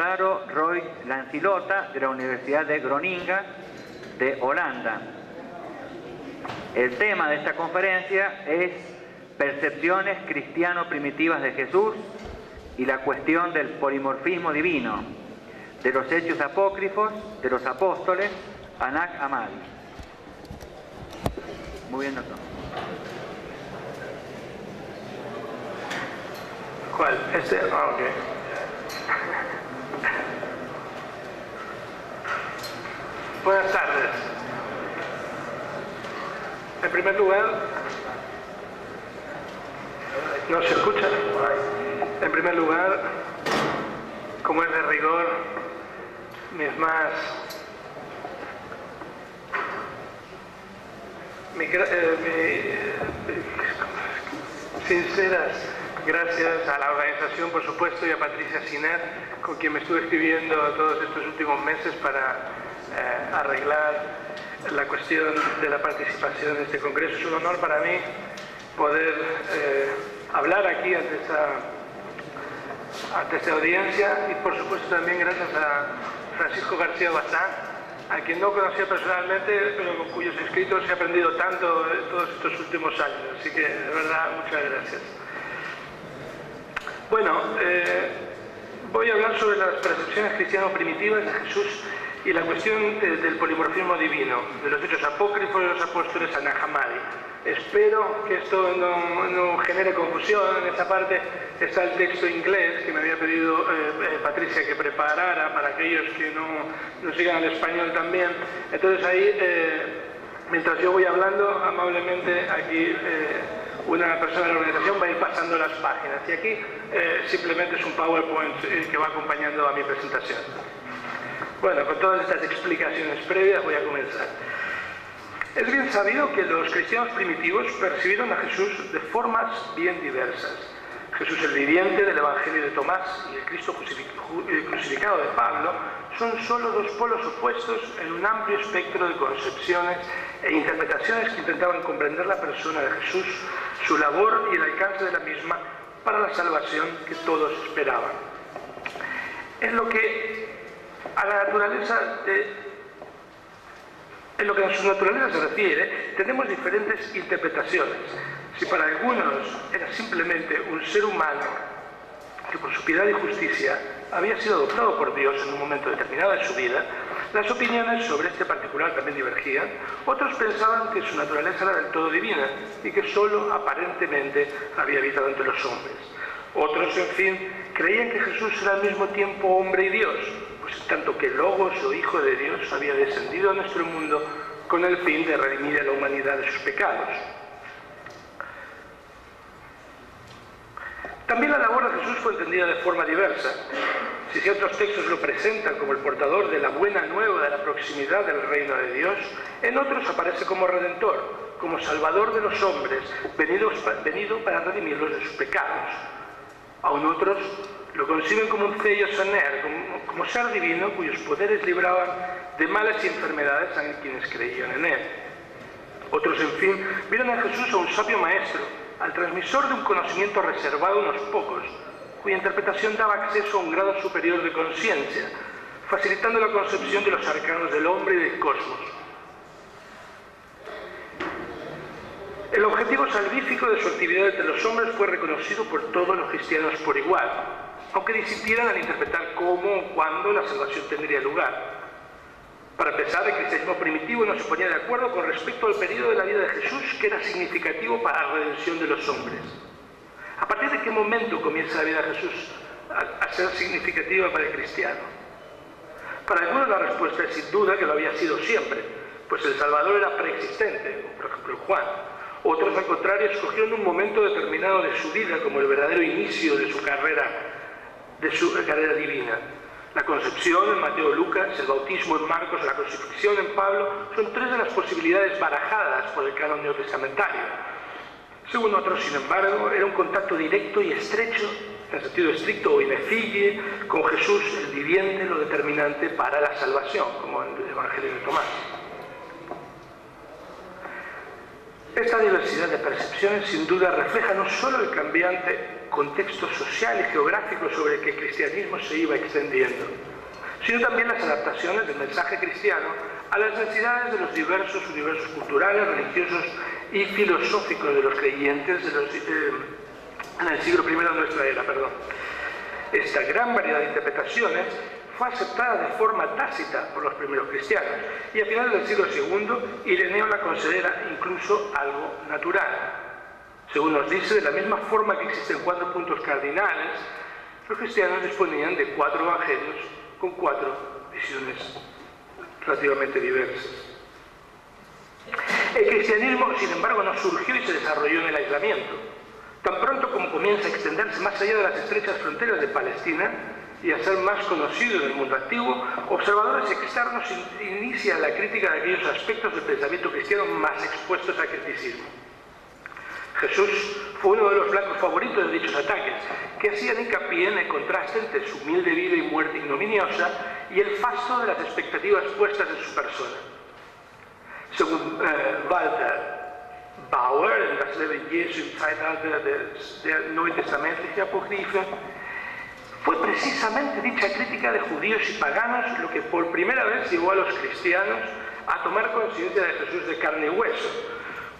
Gonzalo Roy Lancilota, de la Universidad de Groningen, de Holanda. El tema de esta conferencia es Percepciones cristiano-primitivas de Jesús y la cuestión del polimorfismo divino, de los hechos apócrifos de los apóstoles a Nag Hammadi. Muy bien, doctor. ¿Cuál? Este, ok. Buenas tardes. En primer lugar, ¿no se escucha? En primer lugar, como es de rigor, mis más sinceras gracias a la organización, por supuesto, y a Patricia Siner, con quien me estuve escribiendo todos estos últimos meses para arreglar la cuestión de la participación en este congreso. Es un honor para mí poder hablar aquí ante esta audiencia, y por supuesto también gracias a Francisco García Bazán, a quien no conocía personalmente, pero con cuyos escritos he aprendido tanto todos estos últimos años. Así que, de verdad, muchas gracias. Bueno, voy a hablar sobre las percepciones cristiano-primitivas de Jesús y la cuestión del polimorfismo divino, de los hechos apócrifos de los apóstoles a Nag Hammadi. Espero que esto no genere confusión. En esta parte está el texto inglés que me había pedido Patricia que preparara para aquellos que no sigan el español también. Entonces ahí, mientras yo voy hablando, amablemente aquí una persona de la organización va a ir pasando las páginas. Y aquí simplemente es un PowerPoint que va acompañando a mi presentación. Bueno, con todas estas explicaciones previas voy a comenzar. Es bien sabido que los cristianos primitivos percibieron a Jesús de formas bien diversas. Jesús el viviente del Evangelio de Tomás y el Cristo crucificado de Pablo son solo dos polos opuestos en un amplio espectro de concepciones e interpretaciones que intentaban comprender la persona de Jesús, su labor y el alcance de la misma para la salvación que todos esperaban. En lo que a su naturaleza se refiere, tenemos diferentes interpretaciones. Si para algunos era simplemente un ser humano que por su piedad y justicia había sido adoptado por Dios en un momento determinado de su vida, las opiniones sobre este particular también divergían. Otros pensaban que su naturaleza era del todo divina y que solo aparentemente había habitado entre los hombres. Otros, en fin, creían que Jesús era al mismo tiempo hombre y Dios, pues tanto que Logos o Hijo de Dios había descendido a nuestro mundo con el fin de redimir a la humanidad de sus pecados. También la labor de Jesús fue entendida de forma diversa. Si ciertos textos lo presentan como el portador de la buena nueva de la proximidad del reino de Dios, en otros aparece como redentor, como salvador de los hombres, venido para redimirlos de sus pecados. Aún otros lo conciben como un Theos Aner, como ser divino cuyos poderes libraban de males y enfermedades a quienes creían en él. Otros, en fin, vieron a Jesús a un sabio maestro, al transmisor de un conocimiento reservado a unos pocos, cuya interpretación daba acceso a un grado superior de conciencia, facilitando la concepción de los arcanos del hombre y del cosmos. El objetivo salvífico de su actividad entre los hombres fue reconocido por todos los cristianos por igual, aunque disintieran al interpretar cómo o cuándo la salvación tendría lugar. Para empezar, el cristianismo primitivo no se ponía de acuerdo con respecto al periodo de la vida de Jesús que era significativo para la redención de los hombres. ¿A partir de qué momento comienza la vida de Jesús a ser significativa para el cristiano? Para algunos la respuesta es sin duda que lo había sido siempre, pues el Salvador era preexistente, como por ejemplo Juan. Otros, al contrario, escogieron un momento determinado de su vida como el verdadero inicio de su carrera divina. La concepción en Mateo o Lucas, el bautismo en Marcos o la crucifixión en Pablo son tres de las posibilidades barajadas por el canon neotestamentario. Según otros, sin embargo, era un contacto directo y estrecho, en sentido estricto o ineffigie, con Jesús, el viviente, lo determinante para la salvación, como en el Evangelio de Tomás. Esta diversidad de percepciones sin duda refleja no solo el cambiante contexto social y geográfico sobre el que el cristianismo se iba extendiendo, sino también las adaptaciones del mensaje cristiano a las necesidades de los diversos universos culturales, religiosos y filosóficos de los creyentes en el siglo I de nuestra era. Esta gran variedad de interpretaciones fue aceptada de forma tácita por los primeros cristianos, y a finales del siglo II Ireneo la considera incluso algo natural. Según nos dice, de la misma forma que existen 4 puntos cardinales, los cristianos disponían de 4 evangelios con 4 visiones relativamente diversas. El cristianismo, sin embargo, no surgió y se desarrolló en el aislamiento. Tan pronto como comienza a extenderse más allá de las estrechas fronteras de Palestina y a ser más conocido en el mundo antiguo, observadores externos inician la crítica de aquellos aspectos del pensamiento cristiano más expuestos al criticismo. Jesús fue uno de los blancos favoritos de dichos ataques, que hacían hincapié en el contraste entre su humilde vida y muerte ignominiosa y el fasto de las expectativas puestas en su persona. Según Walter Bauer, en Das Leben Jesu im Zeitalter der Neutestamentlichen Apokryphe, fue precisamente dicha crítica de judíos y paganos lo que por primera vez llevó a los cristianos a tomar conciencia de Jesús de carne y hueso,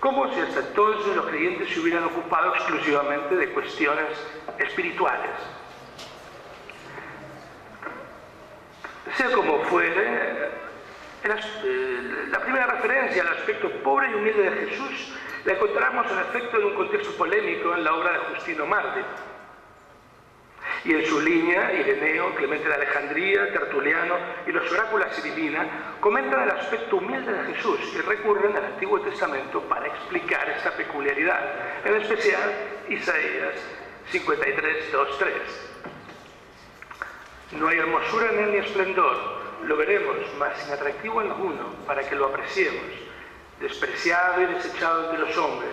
como si hasta entonces los creyentes se hubieran ocupado exclusivamente de cuestiones espirituales. Sea como fuere, la primera referencia al aspecto pobre y humilde de Jesús la encontramos en efecto en un contexto polémico en la obra de Justino Mártir. Y en su línea, Ireneo, Clemente de Alejandría, Tertuliano y los oráculos Sibilina comentan el aspecto humilde de Jesús y recurren al Antiguo Testamento para explicar esta peculiaridad, en especial Isaías 53, 2, 3. No hay hermosura en él ni esplendor, lo veremos, mas sin atractivo alguno para que lo apreciemos. Despreciado y desechado entre los hombres,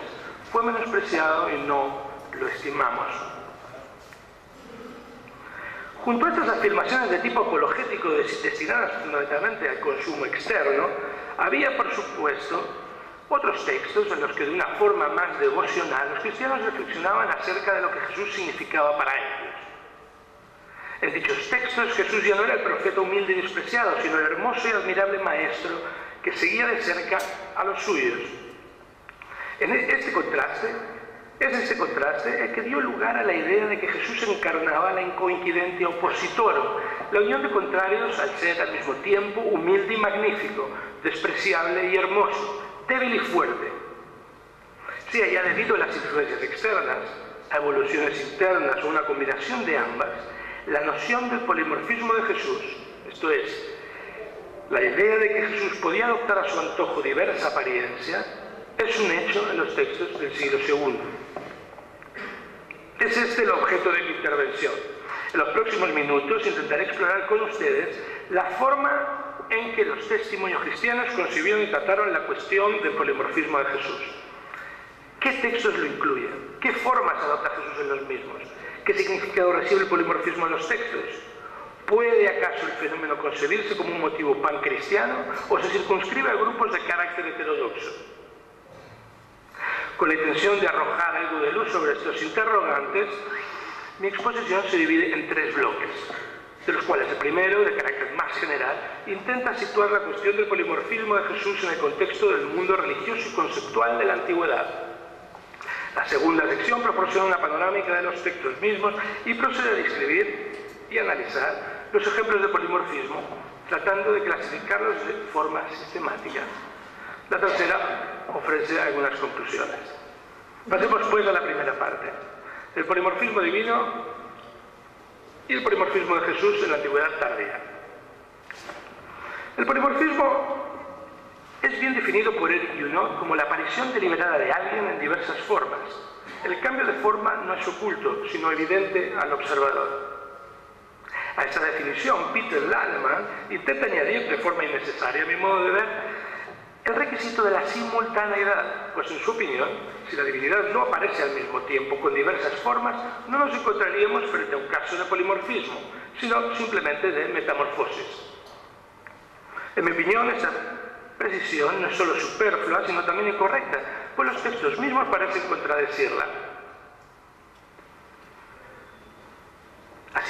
fue menospreciado y no lo estimamos. Junto a estas afirmaciones de tipo apologético destinadas fundamentalmente al consumo externo, había, por supuesto, otros textos en los que de una forma más devocional los cristianos reflexionaban acerca de lo que Jesús significaba para ellos. En dichos textos Jesús ya no era el profeta humilde y despreciado, sino el hermoso y admirable maestro que seguía de cerca a los suyos. Es este contraste el que dio lugar a la idea de que Jesús encarnaba la incoincidente opositorum, la unión de contrarios al ser al mismo tiempo humilde y magnífico, despreciable y hermoso, débil y fuerte. Si allá debido a las influencias externas, a evoluciones internas o una combinación de ambas, la noción del polimorfismo de Jesús, esto es, la idea de que Jesús podía adoptar a su antojo diversa apariencia, es un hecho en los textos del siglo II. Es este el objeto de mi intervención. En los próximos minutos intentaré explorar con ustedes la forma en que los testimonios cristianos concibieron y trataron la cuestión del polimorfismo de Jesús. ¿Qué textos lo incluyen? ¿Qué formas adopta Jesús en los mismos? ¿Qué significado recibe el polimorfismo en los textos? ¿Puede acaso el fenómeno concebirse como un motivo pancristiano o se circunscribe a grupos de carácter heterodoxo? Con la intención de arrojar algo de luz sobre estos interrogantes, mi exposición se divide en 3 bloques, de los cuales el primero, de carácter más general, intenta situar la cuestión del polimorfismo de Jesús en el contexto del mundo religioso y conceptual de la antigüedad. La segunda sección proporciona una panorámica de los textos mismos y procede a describir y analizar los ejemplos de polimorfismo, tratando de clasificarlos de forma sistemática. La tercera ofrece algunas conclusiones. Pasemos pues a la primera parte, el polimorfismo divino y el polimorfismo de Jesús en la antigüedad tardía. El polimorfismo es bien definido por Eric Junot como la aparición deliberada de alguien en diversas formas. El cambio de forma no es oculto, sino evidente al observador. A esta definición, Peter Lallemand intenta añadir, de forma innecesaria a mi modo de ver, el requisito de la simultaneidad, pues en su opinión, si la divinidad no aparece al mismo tiempo con diversas formas, no nos encontraríamos frente a un caso de polimorfismo, sino simplemente de metamorfosis. En mi opinión, esta precisión no es solo superflua, sino también incorrecta, pues los textos mismos parecen contradecirla.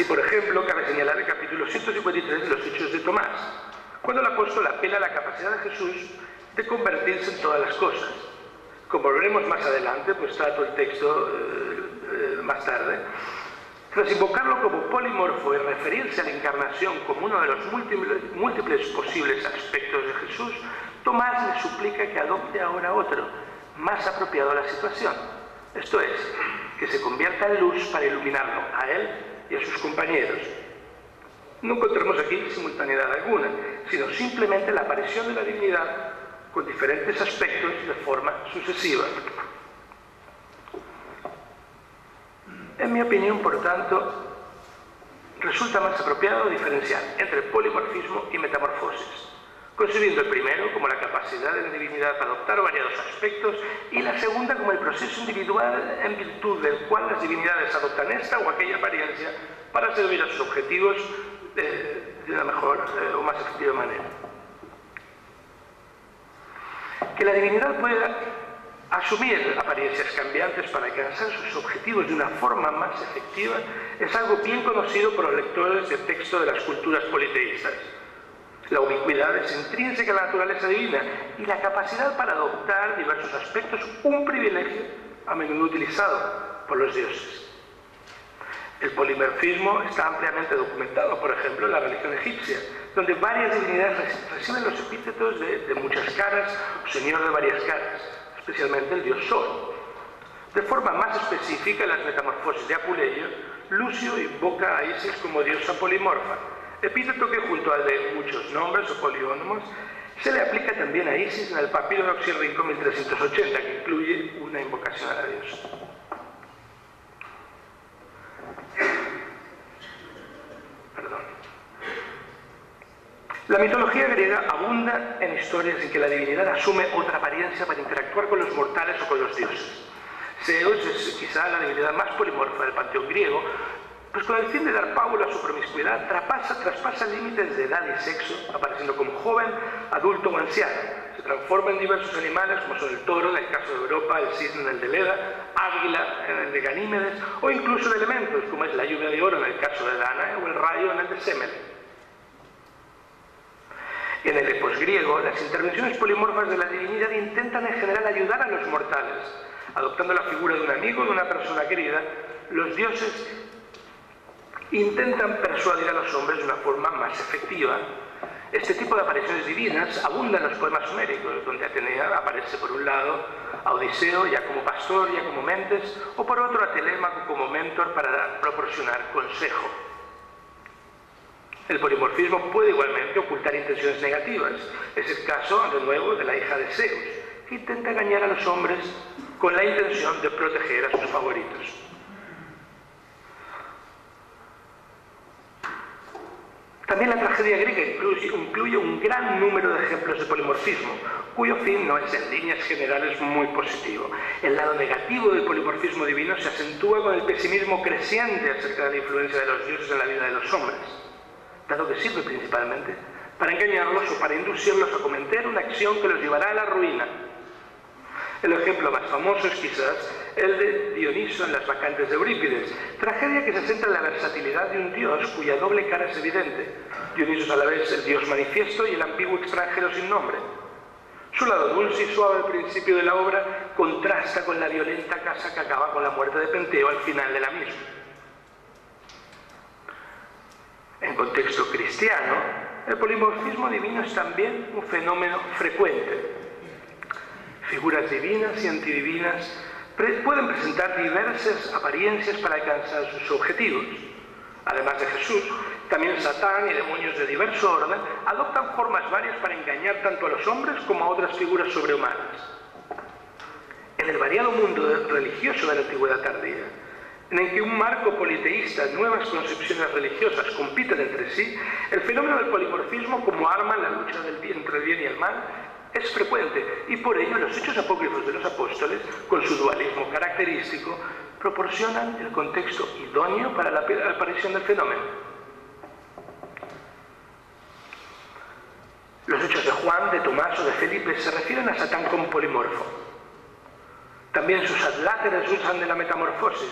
Así, por ejemplo, cabe señalar el capítulo 153 de los Hechos de Tomás, cuando el apóstol apela a la capacidad de Jesús de convertirse en todas las cosas. Como veremos más adelante, pues trato el texto más tarde, tras invocarlo como polimorfo y referirse a la encarnación como uno de los múltiples posibles aspectos de Jesús, Tomás le suplica que adopte ahora otro, más apropiado a la situación. Esto es, que se convierta en luz para iluminarlo a él y a sus compañeros. No encontramos aquí simultaneidad alguna, sino simplemente la aparición de la divinidad con diferentes aspectos de forma sucesiva. En mi opinión, por tanto, resulta más apropiado diferenciar entre polimorfismo y metamorfosis, concebiendo el primero como la capacidad de la divinidad para adoptar variados aspectos y la segunda como el proceso individual en virtud del cual las divinidades adoptan esta o aquella apariencia para servir a sus objetivos de una mejor o más efectiva manera. Que la divinidad pueda asumir apariencias cambiantes para alcanzar sus objetivos de una forma más efectiva es algo bien conocido por los lectores del texto de las culturas politeístas. La ubicuidad es intrínseca a la naturaleza divina y la capacidad para adoptar diversos aspectos, un privilegio a menudo utilizado por los dioses. El polimorfismo está ampliamente documentado, por ejemplo, en la religión egipcia, donde varias divinidades reciben los epítetos de muchas caras o señor de varias caras, especialmente el dios Sol. De forma más específica, en las metamorfosis de Apuleyo, Lucio invoca a Isis como diosa polimorfa, epíteto que junto al de muchos nombres o poliónomos se le aplica también a Isis en el papiro de Oxirrinco 1380, que incluye una invocación a la diosa. La mitología griega abunda en historias en que la divinidad asume otra apariencia para interactuar con los mortales o con los dioses. Zeus es quizá la divinidad más polimorfa del panteón griego, pues con el fin de dar pábulo a su promiscuidad traspasa límites de edad y sexo, apareciendo como joven, adulto o anciano. Se transforma en diversos animales como son el toro, en el caso de Europa, el cisne en el de Leda, águila en el de Ganímedes, o incluso de elementos como es la lluvia de oro en el caso de Danae o el rayo en el de Semele. En el epos griego, las intervenciones polimorfas de la divinidad intentan en general ayudar a los mortales. Adoptando la figura de un amigo, de una persona querida, los dioses intentan persuadir a los hombres de una forma más efectiva. Este tipo de apariciones divinas abundan en los poemas suméricos, donde Atenea aparece por un lado a Odiseo ya como pastor, ya como mentes, o por otro a Telémaco como mentor para proporcionar consejo. El polimorfismo puede igualmente ocultar intenciones negativas. Es el caso, de nuevo, de la hija de Zeus, que intenta engañar a los hombres con la intención de proteger a sus favoritos. También la tragedia griega incluye un gran número de ejemplos de polimorfismo, cuyo fin no es en líneas generales muy positivo. El lado negativo del polimorfismo divino se acentúa con el pesimismo creciente acerca de la influencia de los dioses en la vida de los hombres, dado que sirve principalmente para engañarlos o para inducirlos a cometer una acción que los llevará a la ruina. El ejemplo más famoso es quizás el de Dioniso en las Bacantes de Eurípides, tragedia que se centra en la versatilidad de un dios cuya doble cara es evidente. Dioniso es a la vez el dios manifiesto y el ambiguo extranjero sin nombre. Su lado dulce y suave al principio de la obra contrasta con la violenta caza que acaba con la muerte de Penteo al final de la misma. En contexto cristiano, el polimorfismo divino es también un fenómeno frecuente. Figuras divinas y antidivinas pueden presentar diversas apariencias para alcanzar sus objetivos. Además de Jesús, también Satán y demonios de diverso orden adoptan formas varias para engañar tanto a los hombres como a otras figuras sobrehumanas. En el variado mundo religioso de la antigüedad tardía, en el que un marco politeísta, nuevas concepciones religiosas compiten entre sí, el fenómeno del polimorfismo como arma en la lucha entre el bien y el mal es frecuente, y por ello los hechos apócrifos de los apóstoles, con su dualismo característico, proporcionan el contexto idóneo para la aparición del fenómeno. Los hechos de Juan, de Tomás o de Felipe se refieren a Satán como polimorfo. También sus adláteres usan de la metamorfosis.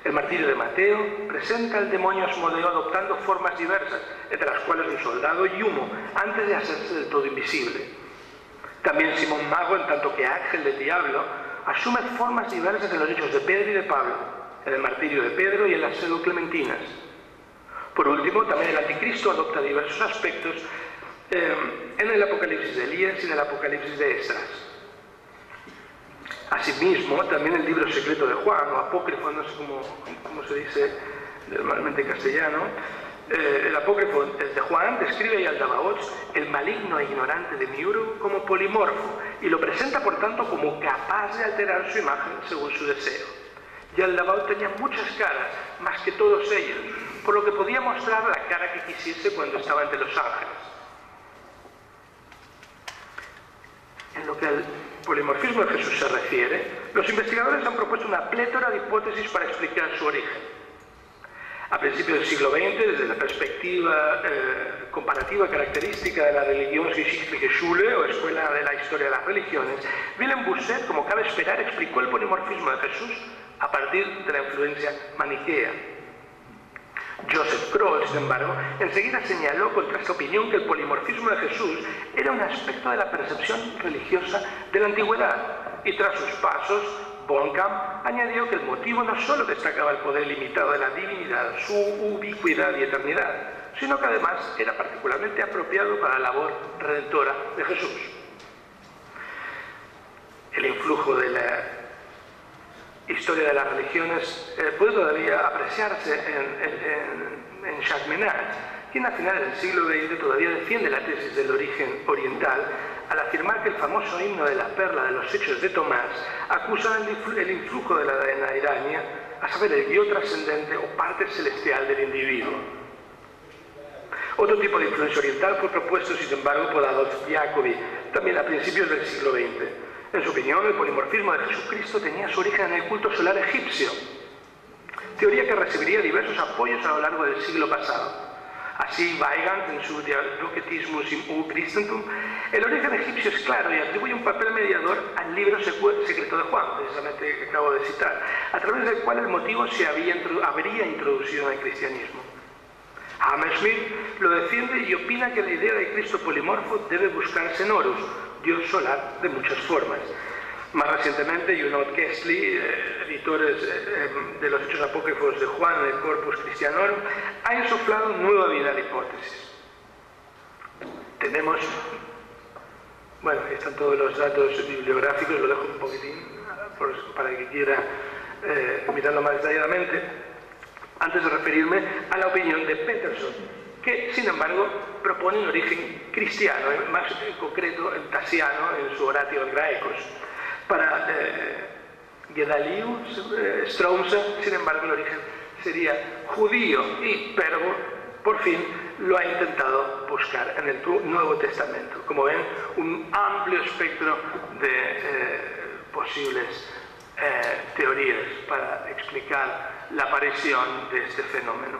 El martirio de Mateo presenta al demonio Asmodeo adoptando formas diversas, entre las cuales un soldado y humo, antes de hacerse del todo invisible. También Simón Mago, en tanto que ángel del diablo, asume formas diversas en los hechos de Pedro y de Pablo, en el martirio de Pedro y en las pseudo-clementinas. Por último, también el anticristo adopta diversos aspectos en el Apocalipsis de Elías y en el Apocalipsis de Esdras. Asimismo, también el libro secreto de Juan, o apócrifo, no sé cómo se dice normalmente en castellano, el apócrifo de Juan describe a Yaldabaoth, el maligno e ignorante de Miuru, como polimorfo, y lo presenta por tanto como capaz de alterar su imagen según su deseo. Yaldabaoth tenía muchas caras, más que todos ellos, por lo que podía mostrar la cara que quisiese cuando estaba entre los ángeles. En lo que al polimorfismo de Jesús se refiere, los investigadores han propuesto una plétora de hipótesis para explicar su origen. A principios del siglo XX, desde la perspectiva comparativa característica de la Religionsgeschichtliche Schule, o Escuela de la Historia de las Religiones, Willem Busset, como cabe esperar, explicó el polimorfismo de Jesús a partir de la influencia maniquea. Joseph Kroll, sin embargo, enseguida señaló contra esta opinión que el polimorfismo de Jesús era un aspecto de la percepción religiosa de la antigüedad, y tras sus pasos, Bornkamp añadió que el motivo no solo destacaba el poder limitado de la divinidad, su ubicuidad y eternidad, sino que además era particularmente apropiado para la labor redentora de Jesús. El influjo de la historia de las religiones puede todavía apreciarse en Jacques Ménage, quien a finales del siglo XX todavía defiende la tesis del origen oriental al afirmar que el famoso himno de la perla de los Hechos de Tomás acusa el influjo de la DNA irania, a saber, el guión trascendente o parte celestial del individuo. Otro tipo de influencia oriental fue propuesto, sin embargo, por Adolf Jacobi, también a principios del siglo XX. En su opinión, el polimorfismo de Jesucristo tenía su origen en el culto solar egipcio, teoría que recibiría diversos apoyos a lo largo del siglo pasado. Así, Weigand, en su Dialogetismus im Urchristentum, el origen egipcio es claro y atribuye un papel mediador al libro secreto de Juan, precisamente que acabo de citar, a través del cual el motivo se habría introducido en el cristianismo. Hammerschmidt lo defiende y opina que la idea de Cristo polimorfo debe buscarse en Horus, Dios solar de muchas formas. Más recientemente, Junot Kessler, editores de los Hechos Apócrifos de Juan en el Corpus Christianorum, ha insuflado nueva vida a la hipótesis. Tenemos, bueno, aquí están todos los datos bibliográficos, lo dejo un poquitín para el que quiera mirarlo más detalladamente, antes de referirme a la opinión de Peterson, que, sin embargo, propone un origen cristiano, más en concreto en Tasiano, en su Oratio Graecos. Para Gedaliu Strauss, sin embargo, el origen sería judío, y Pergo, por fin, lo ha intentado buscar en el Nuevo Testamento. Como ven, un amplio espectro de posibles teorías para explicar la aparición de este fenómeno.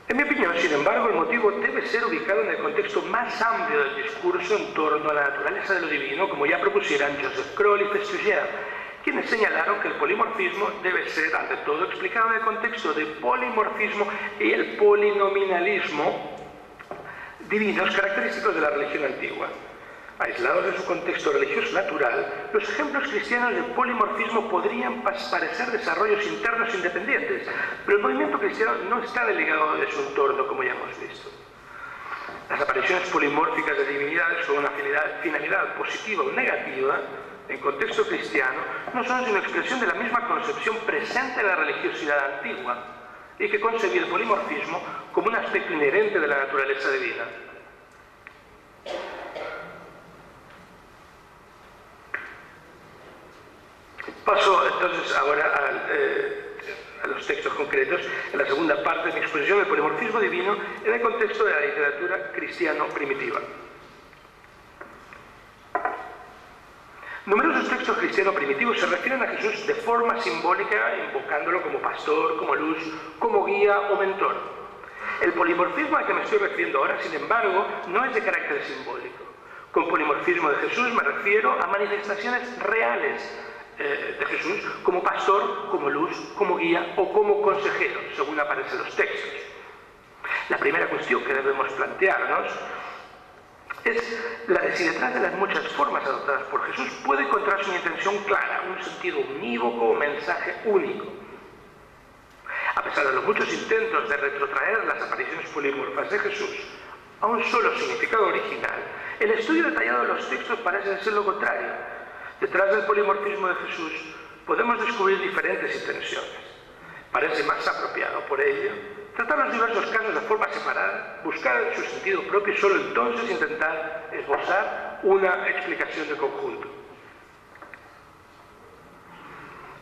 En mi opinión, sin embargo, el motivo debe ser ubicado en el contexto más amplio del discurso en torno a la naturaleza de lo divino, como ya propusieran Joseph Kroll y Festugier, quienes señalaron que el polimorfismo debe ser, ante todo, explicado en el contexto del polimorfismo y el polinominalismo divinos característicos de la religión antigua. Aislados de su contexto religioso natural, los ejemplos cristianos de polimorfismo podrían parecer desarrollos internos independientes, pero el movimiento cristiano no está desligado de su entorno, como ya hemos visto. Las apariciones polimórficas de divinidades con una finalidad positiva o negativa, en contexto cristiano, no son sino expresión de la misma concepción presente en la religiosidad antigua, y que concebía el polimorfismo como un aspecto inherente de la naturaleza divina. Paso entonces ahora a los textos concretos, en la segunda parte de mi exposición del polimorfismo divino en el contexto de la literatura cristiano primitiva. Numerosos textos cristianos primitivos se refieren a Jesús de forma simbólica, invocándolo como pastor, como luz, como guía o mentor. El polimorfismo al que me estoy refiriendo ahora, sin embargo, no es de carácter simbólico. Con polimorfismo de Jesús me refiero a manifestaciones reales de Jesús como pastor, como luz, como guía o como consejero, según aparecen los textos. La primera cuestión que debemos plantearnos es la de si detrás de las muchas formas adoptadas por Jesús puede encontrarse una intención clara, un sentido unívoco o mensaje único. A pesar de los muchos intentos de retrotraer las apariciones polimorfas de Jesús a un solo significado original, el estudio detallado de los textos parece ser lo contrario. Detrás del polimorfismo de Jesús podemos descubrir diferentes intenciones. Parece más apropiado, por ello, tratar los diversos casos de forma separada, buscar su sentido propio y solo entonces intentar esbozar una explicación de conjunto.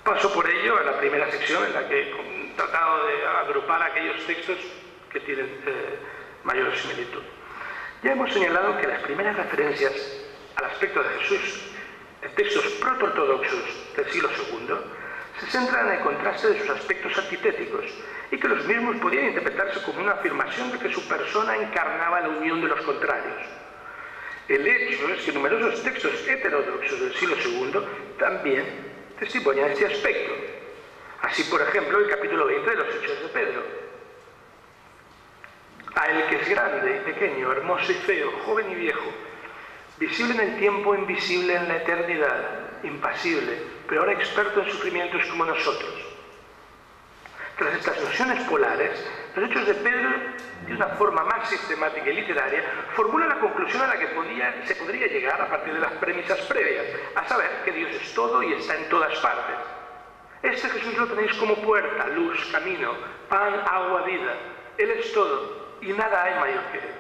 Paso por ello a la primera sección en la que he tratado de agrupar aquellos textos que tienen mayor similitud. Ya hemos señalado que las primeras referencias al aspecto de Jesús en textos proto-ortodoxos del siglo II se centran en el contraste de sus aspectos antitéticos y que los mismos podían interpretarse como una afirmación de que su persona encarnaba la unión de los contrarios. El hecho es que numerosos textos heterodoxos del siglo II también testimonian este aspecto. Así, por ejemplo, el capítulo 20 de los Hechos de Pedro. A él que es grande y pequeño, hermoso y feo, joven y viejo, visible en el tiempo, invisible en la eternidad, impasible, pero ahora experto en sufrimientos como nosotros. Tras estas nociones polares, los Hechos de Pedro, de una forma más sistemática y literaria, formula la conclusión a la que se podría llegar a partir de las premisas previas, a saber que Dios es todo y está en todas partes. Este Jesús lo tenéis como puerta, luz, camino, pan, agua, vida. Él es todo y nada hay mayor que Él.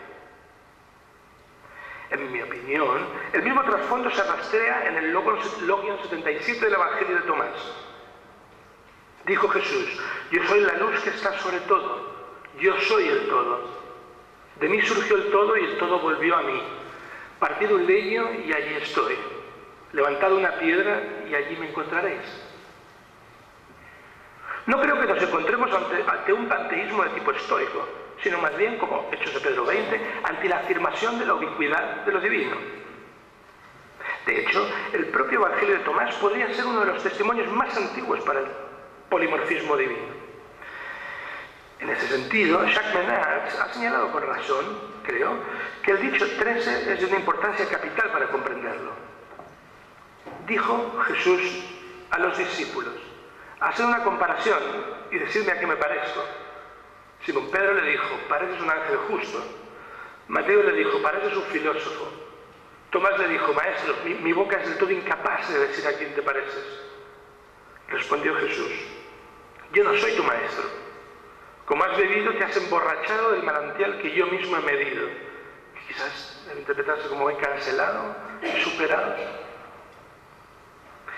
En mi opinión, el mismo trasfondo se rastrea en el Logion 77 del Evangelio de Tomás. Dijo Jesús: yo soy la luz que está sobre todo, yo soy el todo. De mí surgió el todo y el todo volvió a mí. Partido un leño y allí estoy. Levantado una piedra y allí me encontraréis. No creo que nos encontremos ante un panteísmo de tipo estoico, sino más bien, como Hechos de Pedro 20, ante la afirmación de la ubicuidad de lo divino. De hecho, el propio Evangelio de Tomás podría ser uno de los testimonios más antiguos para el polimorfismo divino. En ese sentido, Jacques Menard ha señalado con razón, creo, que el dicho 13 es de una importancia capital para comprenderlo. Dijo Jesús a los discípulos: haced una comparación y decidme a qué me parezco. Simón Pedro le dijo: pareces un ángel justo. Mateo le dijo: pareces un filósofo. Tomás le dijo: maestro, mi boca es del todo incapaz de decir a quién te pareces. Respondió Jesús: yo no soy tu maestro. Como has bebido, te has emborrachado del manantial que yo mismo he medido. Quizás debe interpretarse como he cancelado, he superado.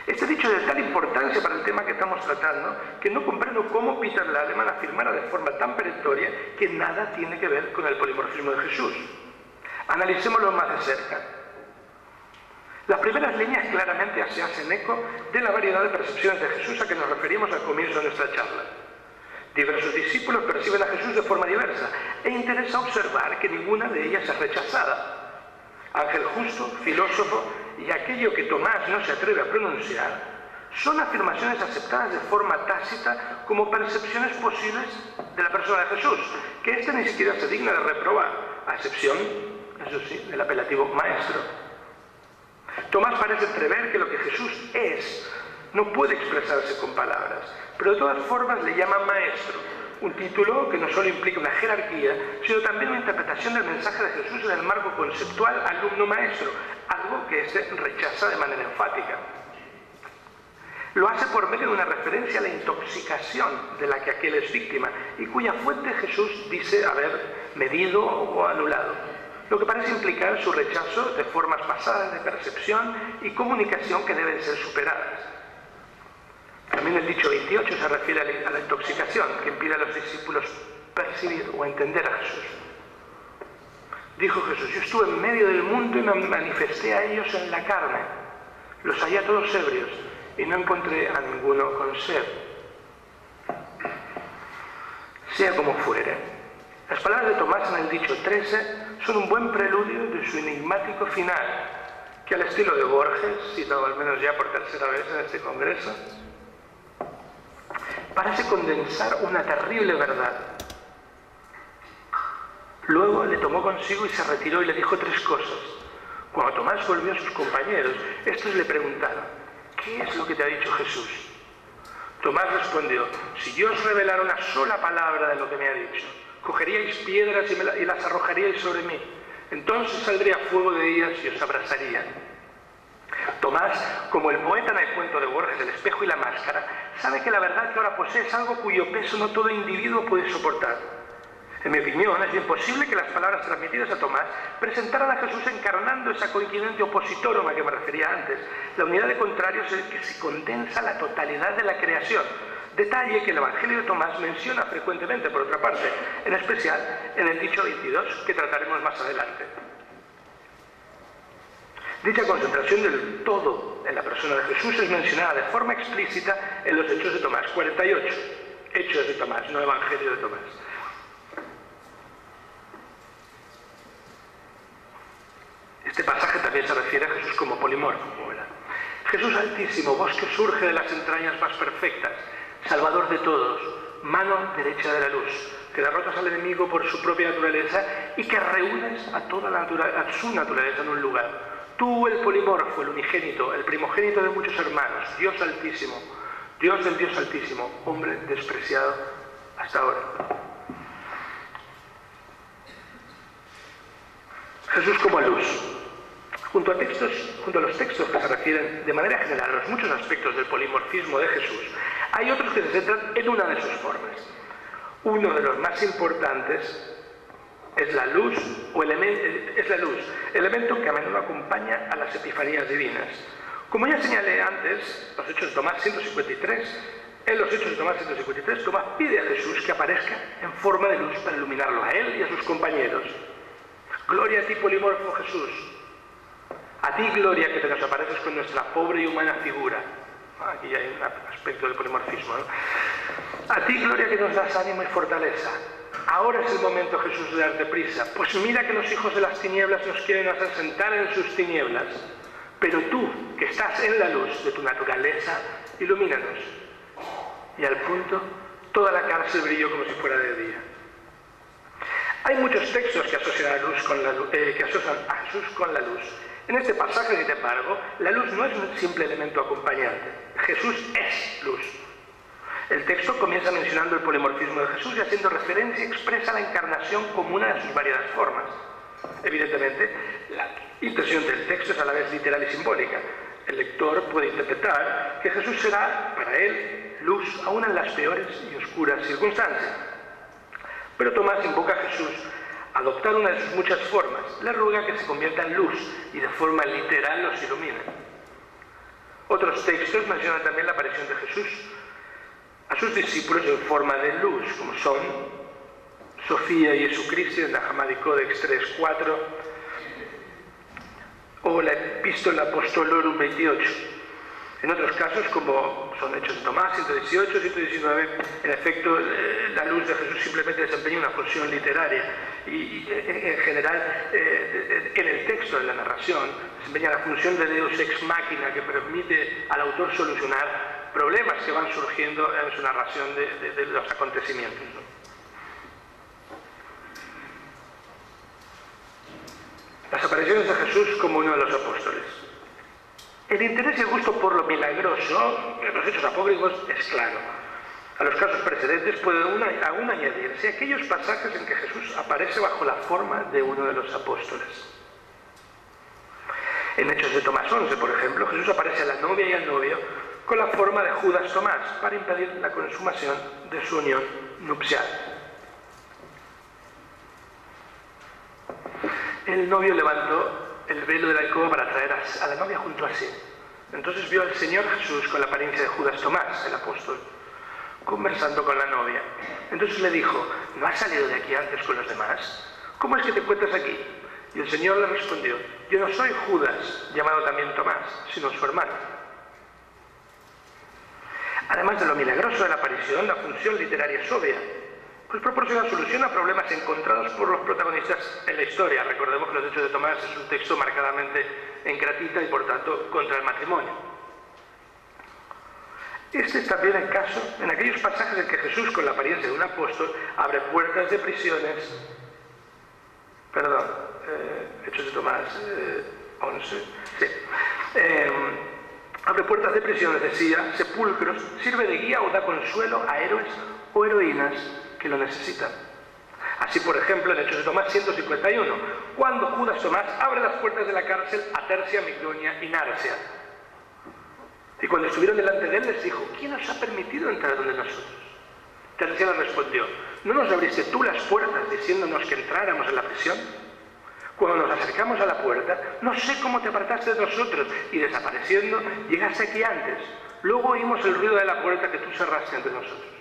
Este dicho es de tal importancia para el tema que estamos tratando que no comprendo cómo Peter Laleman afirmara de forma tan perentoria que nada tiene que ver con el polimorfismo de Jesús. Analicémoslo más de cerca. Las primeras líneas claramente se hacen eco de la variedad de percepciones de Jesús a que nos referimos al comienzo de nuestra charla. Diversos discípulos perciben a Jesús de forma diversa e interesa observar que ninguna de ellas es rechazada. Ángel justo, filósofo y aquello que Tomás no se atreve a pronunciar son afirmaciones aceptadas de forma tácita como percepciones posibles de la persona de Jesús, que éste ni siquiera se digna de reprobar, a excepción, eso sí, del apelativo maestro. Tomás parece entrever que lo que Jesús es no puede expresarse con palabras, pero de todas formas le llama maestro, un título que no solo implica una jerarquía, sino también una interpretación del mensaje de Jesús en el marco conceptual alumno-maestro, algo que éste rechaza de manera enfática. Lo hace por medio de una referencia a la intoxicación de la que aquel es víctima y cuya fuente Jesús dice haber medido o anulado, lo que parece implicar su rechazo de formas pasadas de percepción y comunicación que deben ser superadas. También el dicho 28 se refiere a la intoxicación que impide a los discípulos percibir o entender a Jesús. Dijo Jesús: yo estuve en medio del mundo y me manifesté a ellos en la carne. Los hallé a todos ebrios y no encontré a ninguno con sed. Sea como fuere, las palabras de Tomás en el dicho 13 son un buen preludio de su enigmático final. que al estilo de Borges, citado al menos ya por tercera vez en este congreso, parece condensar una terrible verdad. Luego le tomó consigo y se retiró y le dijo 3 cosas. Cuando Tomás volvió a sus compañeros, estos le preguntaron: ¿qué es lo que te ha dicho Jesús? Tomás respondió: si yo os revelara una sola palabra de lo que me ha dicho, cogeríais piedras y las arrojaríais sobre mí. Entonces saldría fuego de ellas y os abrasaría. Tomás, como el poeta en el cuento de Borges, El espejo y la máscara, sabe que la verdad que ahora posee es algo cuyo peso no todo individuo puede soportar. En mi opinión, es imposible que las palabras transmitidas a Tomás presentaran a Jesús encarnando esa coincidente opositorum a que me refería antes, la unidad de contrarios en que se condensa la totalidad de la creación. Detalle que el Evangelio de Tomás menciona frecuentemente, por otra parte, en especial en el dicho 22, que trataremos más adelante. Dicha concentración del todo en la persona de Jesús es mencionada de forma explícita en los Hechos de Tomás 48. Hechos de Tomás, no Evangelio de Tomás. Este pasaje también se refiere a Jesús como polimorfo, ¿verdad? Jesús altísimo, vos que surge de las entrañas más perfectas, Salvador de todos, mano derecha de la luz, que derrotas al enemigo por su propia naturaleza y que reúnes a su naturaleza en un lugar. Tú, el polimorfo, el unigénito, el primogénito de muchos hermanos, Dios altísimo, Dios del Dios altísimo, hombre despreciado hasta ahora. Jesús como luz. Junto a los textos que se refieren de manera general a los muchos aspectos del polimorfismo de Jesús, hay otros que se centran en una de sus formas. Uno de los más importantes es la luz, elemento que a menudo acompaña a las epifanías divinas. Como ya señalé antes, los Hechos de Tomás 153, en los Hechos de Tomás 153, Tomás pide a Jesús que aparezca en forma de luz para iluminarlo a él y a sus compañeros. Gloria a ti, polimorfo Jesús. A ti, gloria, que te nos apareces con nuestra pobre y humana figura. Aquí ya hay un aspecto del polimorfismo, ¿no? A ti, gloria, que nos das ánimo y fortaleza. Ahora es el momento, Jesús, de darte prisa, pues mira que los hijos de las tinieblas nos quieren hacer sentar en sus tinieblas. Pero tú, que estás en la luz de tu naturaleza, ilumínanos. Y al punto, toda la cárcel brilló como si fuera de día. Hay muchos textos que asocian a Jesús con la luz. En este pasaje, sin embargo, la luz no es un simple elemento acompañante. Jesús es luz. El texto comienza mencionando el polimorfismo de Jesús y haciendo referencia expresa a la encarnación como una de sus variadas formas. Evidentemente, la intención del texto es a la vez literal y simbólica. El lector puede interpretar que Jesús será, para él, luz aún en las peores y oscuras circunstancias. Pero Tomás invoca a Jesús a adoptar una de sus muchas formas. Le ruega que se convierta en luz y de forma literal los ilumine. Otros textos mencionan también la aparición de Jesús a sus discípulos en forma de luz, como son Sofía y Jesucristo en la Hamadi Codex 3.4 o la Epístola Apostolorum 28. En otros casos, como son Hechos de Tomás 118, 119, en efecto, la luz de Jesús simplemente desempeña una función literaria y en general, en el texto de la narración, desempeña la función de Deus ex machina que permite al autor solucionar problemas que van surgiendo en su narración de los acontecimientos, ¿no? Las apariciones de Jesús como uno de los apóstoles. El interés y el gusto por lo milagroso en los hechos apócrifos es claro. A los casos precedentes puede aún añadirse aquellos pasajes en que Jesús aparece bajo la forma de uno de los apóstoles. En Hechos de Tomás 11, por ejemplo, Jesús aparece a la novia y al novio con la forma de Judas Tomás para impedir la consumación de su unión nupcial. El novio levantó el velo de la alcoba para traer a la novia junto a sí. Entonces vio al Señor Jesús con la apariencia de Judas Tomás, el apóstol, conversando con la novia. Entonces le dijo: ¿no has salido de aquí antes con los demás? ¿Cómo es que te encuentras aquí? Y el Señor le respondió: yo no soy Judas, llamado también Tomás, sino su hermano. Además de lo milagroso de la aparición, la función literaria es obvia, pues proporciona solución a problemas encontrados por los protagonistas en la historia. Recordemos que los Hechos de Tomás es un texto marcadamente encratita y por tanto contra el matrimonio. Este es también el caso en aquellos pasajes en que Jesús, con la apariencia de un apóstol, abre puertas de prisiones. Hechos de Tomás 11. Sí. Abre puertas de prisiones, decía, sepulcros, sirve de guía o da consuelo a héroes o heroínas que lo necesitan. Así, por ejemplo, en Hechos de Tomás 151, cuando Judas Tomás abre las puertas de la cárcel a Tercia, Migdonia y Narcia. Y cuando estuvieron delante de él les dijo, ¿quién os ha permitido entrar donde nosotros? Tercia le respondió, ¿no nos abriste tú las puertas diciéndonos que entráramos en la prisión? Cuando nos acercamos a la puerta, no sé cómo te apartaste de nosotros y desapareciendo, llegaste aquí antes. Luego oímos el ruido de la puerta que tú cerraste ante nosotros.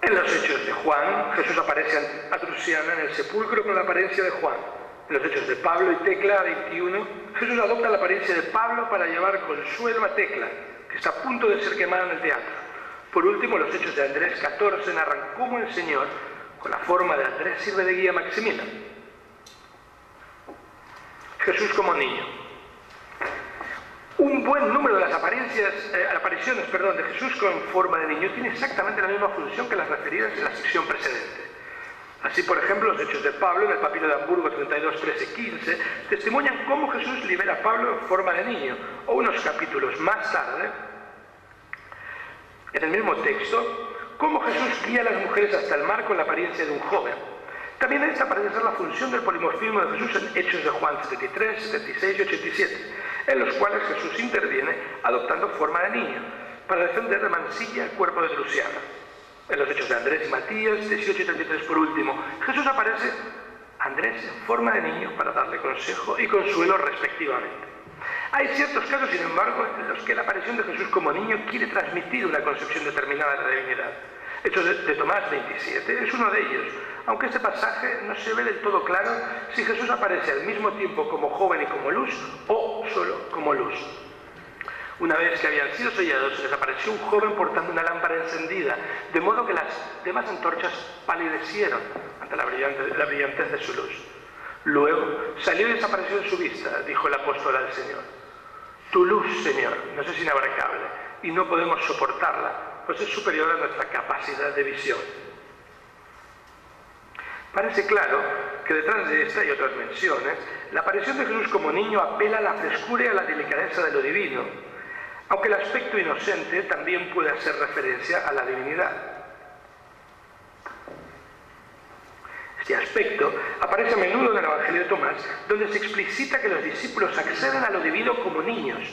En los Hechos de Juan, Jesús aparece a Drusiana en el sepulcro con la apariencia de Juan. En los Hechos de Pablo y Tecla 21, Jesús adopta la apariencia de Pablo para llevar consuelo a Tecla, que está a punto de ser quemada en el teatro. Por último, los Hechos de Andrés 14 narran cómo el Señor, con la forma de Andrés, sirve de guía a Maximino. Jesús como niño. Un buen número de las apariciones de Jesús con forma de niño tiene exactamente la misma función que las referidas en la sección precedente. Así, por ejemplo, los Hechos de Pablo, en el papiro de Hamburgo 32, 13, 15, testimonian cómo Jesús libera a Pablo en forma de niño, o unos capítulos más tarde, en el mismo texto, cómo Jesús guía a las mujeres hasta el mar con la apariencia de un joven. También esta parece ser la función del polimorfismo de Jesús en Hechos de Juan 73, 76 y 87, en los cuales Jesús interviene adoptando forma de niño, para defender de mancilla el cuerpo de Drusiana. En los Hechos de Andrés y Matías, 18 y 33 por último, Jesús aparece Andrés en forma de niño para darle consejo y consuelo respectivamente. Hay ciertos casos, sin embargo, en los que la aparición de Jesús como niño quiere transmitir una concepción determinada de la divinidad. Hechos de Tomás 27 es uno de ellos, aunque este pasaje no se ve del todo claro si Jesús aparece al mismo tiempo como joven y como luz o solo como luz. Una vez que habían sido sellados, se les apareció un joven portando una lámpara encendida, de modo que las demás antorchas palidecieron ante la brillantez de su luz. Luego salió y desapareció en su vista, dijo el apóstol al Señor. Tu luz, Señor, nos es inabarcable y no podemos soportarla, pues es superior a nuestra capacidad de visión. Parece claro que detrás de esta y otras menciones, la aparición de Jesús como niño apela a la frescura y a la delicadeza de lo divino, aunque el aspecto inocente también puede hacer referencia a la divinidad. Este aspecto aparece a menudo en el Evangelio de Tomás, donde se explicita que los discípulos acceden a lo divino como niños.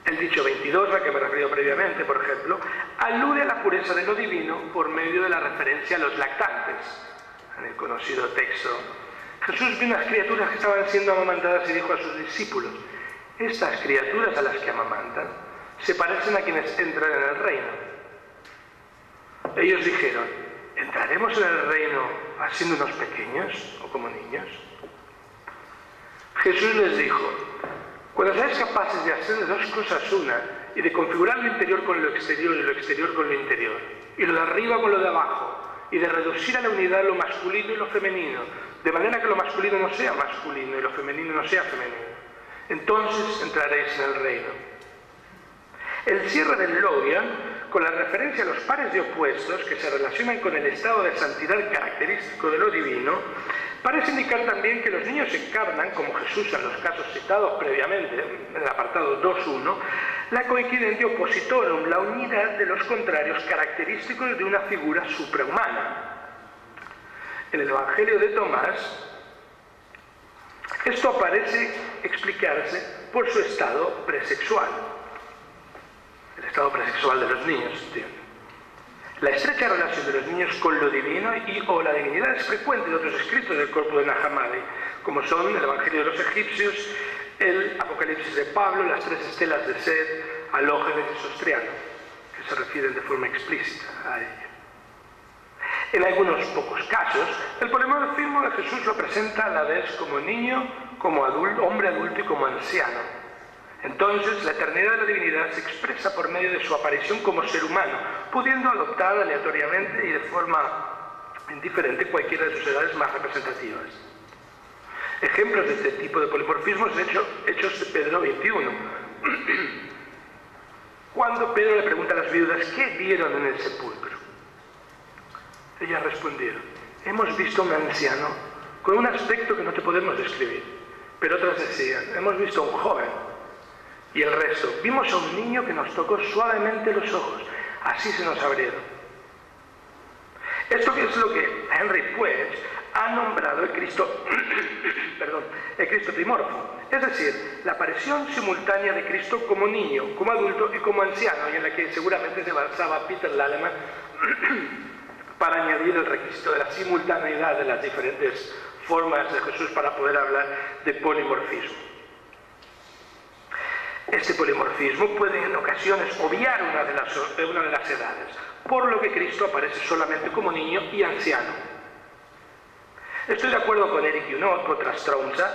El dicho 22, al que me he referido previamente, por ejemplo, alude a la pureza de lo divino por medio de la referencia a los lactantes. En el conocido texto, Jesús vio unas criaturas que estaban siendo amamantadas y dijo a sus discípulos, estas criaturas a las que amamantan se parecen a quienes entran en el reino. Ellos dijeron, ¿entraremos en el reino siendo unos pequeños o como niños? Jesús les dijo, cuando seáis capaces de hacer de dos cosas una y de configurar lo interior con lo exterior y lo exterior con lo interior, y lo de arriba con lo de abajo, y de reducir a la unidad lo masculino y lo femenino, de manera que lo masculino no sea masculino y lo femenino no sea femenino, entonces entraréis en el reino. El cierre del Logian, con la referencia a los pares de opuestos que se relacionan con el estado de santidad característico de lo divino, parece indicar también que los niños encarnan, como Jesús en los casos citados previamente, en el apartado 2.1, la coincidente oppositorum, la unidad de los contrarios característicos de una figura suprahumana. En el Evangelio de Tomás, esto parece explicarse por su estado presexual. El estado presexual de los niños, ¿entienden? La estrecha relación de los niños con lo divino y o la divinidad es frecuente en otros escritos del corpus de Nag Hammadi, como son el Evangelio de los egipcios, el Apocalipsis de Pablo, las tres estelas de Sed, Halógenes y Sostriano, que se refieren de forma explícita a ello. En algunos pocos casos, el polimorfismo de Jesús lo presenta a la vez como niño, como adulto, hombre adulto y como anciano. Entonces, la eternidad de la divinidad se expresa por medio de su aparición como ser humano, pudiendo adoptar aleatoriamente y de forma indiferente cualquiera de sus edades más representativas. Ejemplos de este tipo de polimorfismos hechos de Pedro 21. Cuando Pedro le pregunta a las viudas qué vieron en el sepulcro, ellas respondieron: hemos visto a un anciano con un aspecto que no te podemos describir. Pero otras decían: hemos visto a un joven. Y el resto: vimos a un niño que nos tocó suavemente los ojos, así se nos abrieron. Esto es lo que Henry Puech ha nombrado el Cristo, el Cristo trimorfo, es decir, la aparición simultánea de Cristo como niño, como adulto y como anciano, y en la que seguramente se basaba Peter Lallemand para añadir el requisito de la simultaneidad de las diferentes formas de Jesús para poder hablar de polimorfismo. Este polimorfismo puede en ocasiones obviar una de las edades, por lo que Cristo aparece solamente como niño y anciano. Estoy de acuerdo con Eric Junot contra Stronza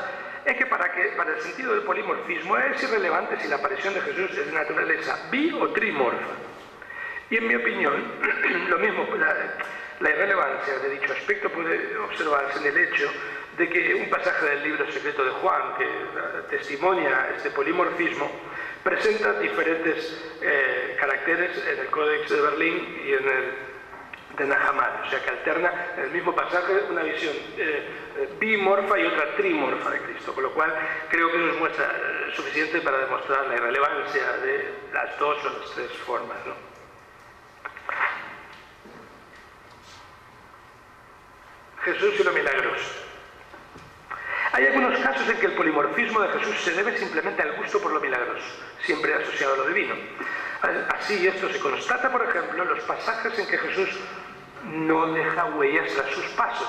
en que para el sentido del polimorfismo es irrelevante si la aparición de Jesús es de naturaleza bi o trimorfa. Y en mi opinión, lo mismo, la irrelevancia de dicho aspecto puede observarse en el hecho de que un pasaje del libro secreto de Juan, que testimonia este polimorfismo, presenta diferentes caracteres en el Códex de Berlín y en el de Nag Hammadi, o sea que alterna en el mismo pasaje una visión bimorfa y otra trimorfa de Cristo, con lo cual creo que eso es muestra suficiente para demostrar la irrelevancia de las dos o las tres formas, ¿no? Jesús y los milagros. Hay algunos casos en que el polimorfismo de Jesús se debe simplemente al gusto por lo milagroso, siempre asociado a lo divino. Así, esto se constata, por ejemplo, en los pasajes en que Jesús no deja huellas tras sus pasos,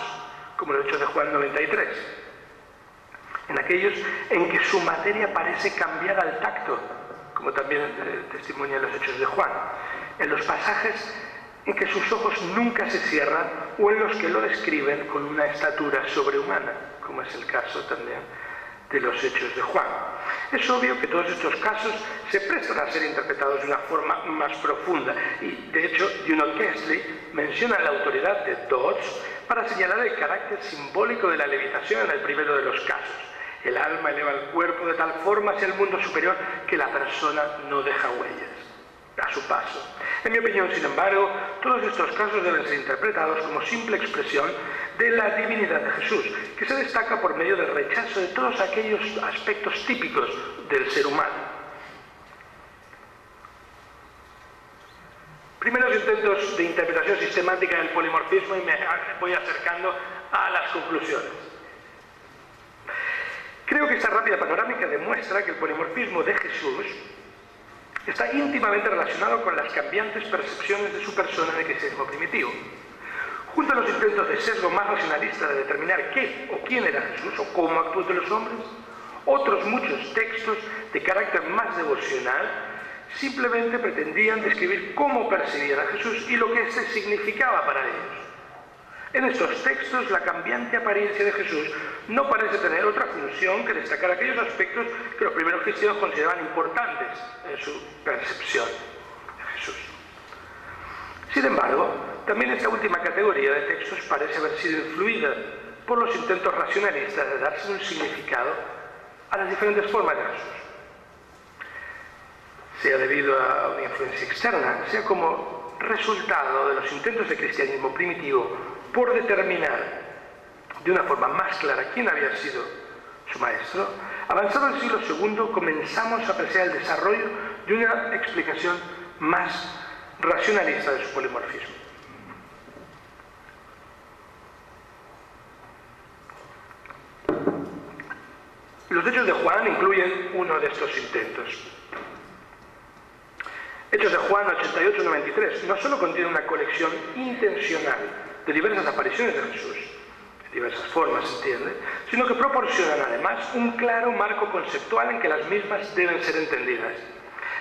como el hecho de Juan 93. En aquellos en que su materia parece cambiar al tacto, como también testimonian los hechos de Juan. En los pasajes en que sus ojos nunca se cierran o en los que lo describen con una estatura sobrehumana, como es el caso también de los hechos de Juan. Es obvio que todos estos casos se prestan a ser interpretados de una forma más profunda y, de hecho, Junot Kesley menciona la autoridad de Dodds para señalar el carácter simbólico de la levitación en el primero de los casos. El alma eleva el cuerpo de tal forma hacia el mundo superior que la persona no deja huellas a su paso. En mi opinión, sin embargo, todos estos casos deben ser interpretados como simple expresión de la divinidad de Jesús, que se destaca por medio del rechazo de todos aquellos aspectos típicos del ser humano. Primeros intentos de interpretación sistemática del polimorfismo y me voy acercando a las conclusiones. Creo que esta rápida panorámica demuestra que el polimorfismo de Jesús está íntimamente relacionado con las cambiantes percepciones de su persona en el cristianismo primitivo. Junto a los intentos de sesgo más racionalista de determinar qué o quién era Jesús o cómo actuó entre los hombres, otros muchos textos de carácter más devocional simplemente pretendían describir cómo percibían a Jesús y lo que éste significaba para ellos. En estos textos, la cambiante apariencia de Jesús no parece tener otra función que destacar aquellos aspectos que los primeros cristianos consideraban importantes en su percepción de Jesús. Sin embargo, también esta última categoría de textos parece haber sido influida por los intentos racionalistas de darse un significado a las diferentes formas de Jesús. Sea debido a una influencia externa, sea como resultado de los intentos de cristianismo primitivo por determinar de una forma más clara quién había sido su maestro, avanzado el siglo II comenzamos a apreciar el desarrollo de una explicación más racionalista de su polimorfismo. Los hechos de Juan incluyen uno de estos intentos. Hechos de Juan 88-93 no solo contiene una colección intencional de diversas apariciones de Jesús, de diversas formas, se entiende, sino que proporcionan además un claro marco conceptual en que las mismas deben ser entendidas.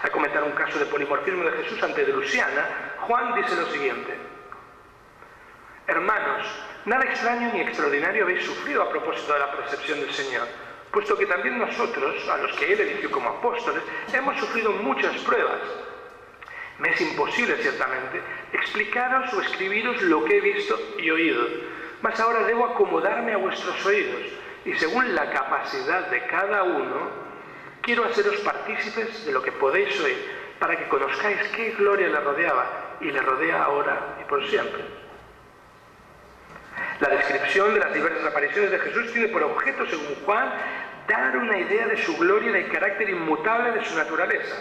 Al comentar un caso de polimorfismo de Jesús ante Drusiana, Juan dice lo siguiente: hermanos, nada extraño ni extraordinario habéis sufrido a propósito de la percepción del Señor. puesto que también nosotros, a los que Él eligió como apóstoles, hemos sufrido muchas pruebas. Me es imposible, ciertamente, explicaros o escribiros lo que he visto y oído, mas ahora debo acomodarme a vuestros oídos, y según la capacidad de cada uno, quiero haceros partícipes de lo que podéis oír, para que conozcáis qué gloria le rodeaba, y le rodea ahora y por siempre. La descripción de las diversas apariciones de Jesús tiene por objeto, según Juan, dar una idea de su gloria y del carácter inmutable de su naturaleza.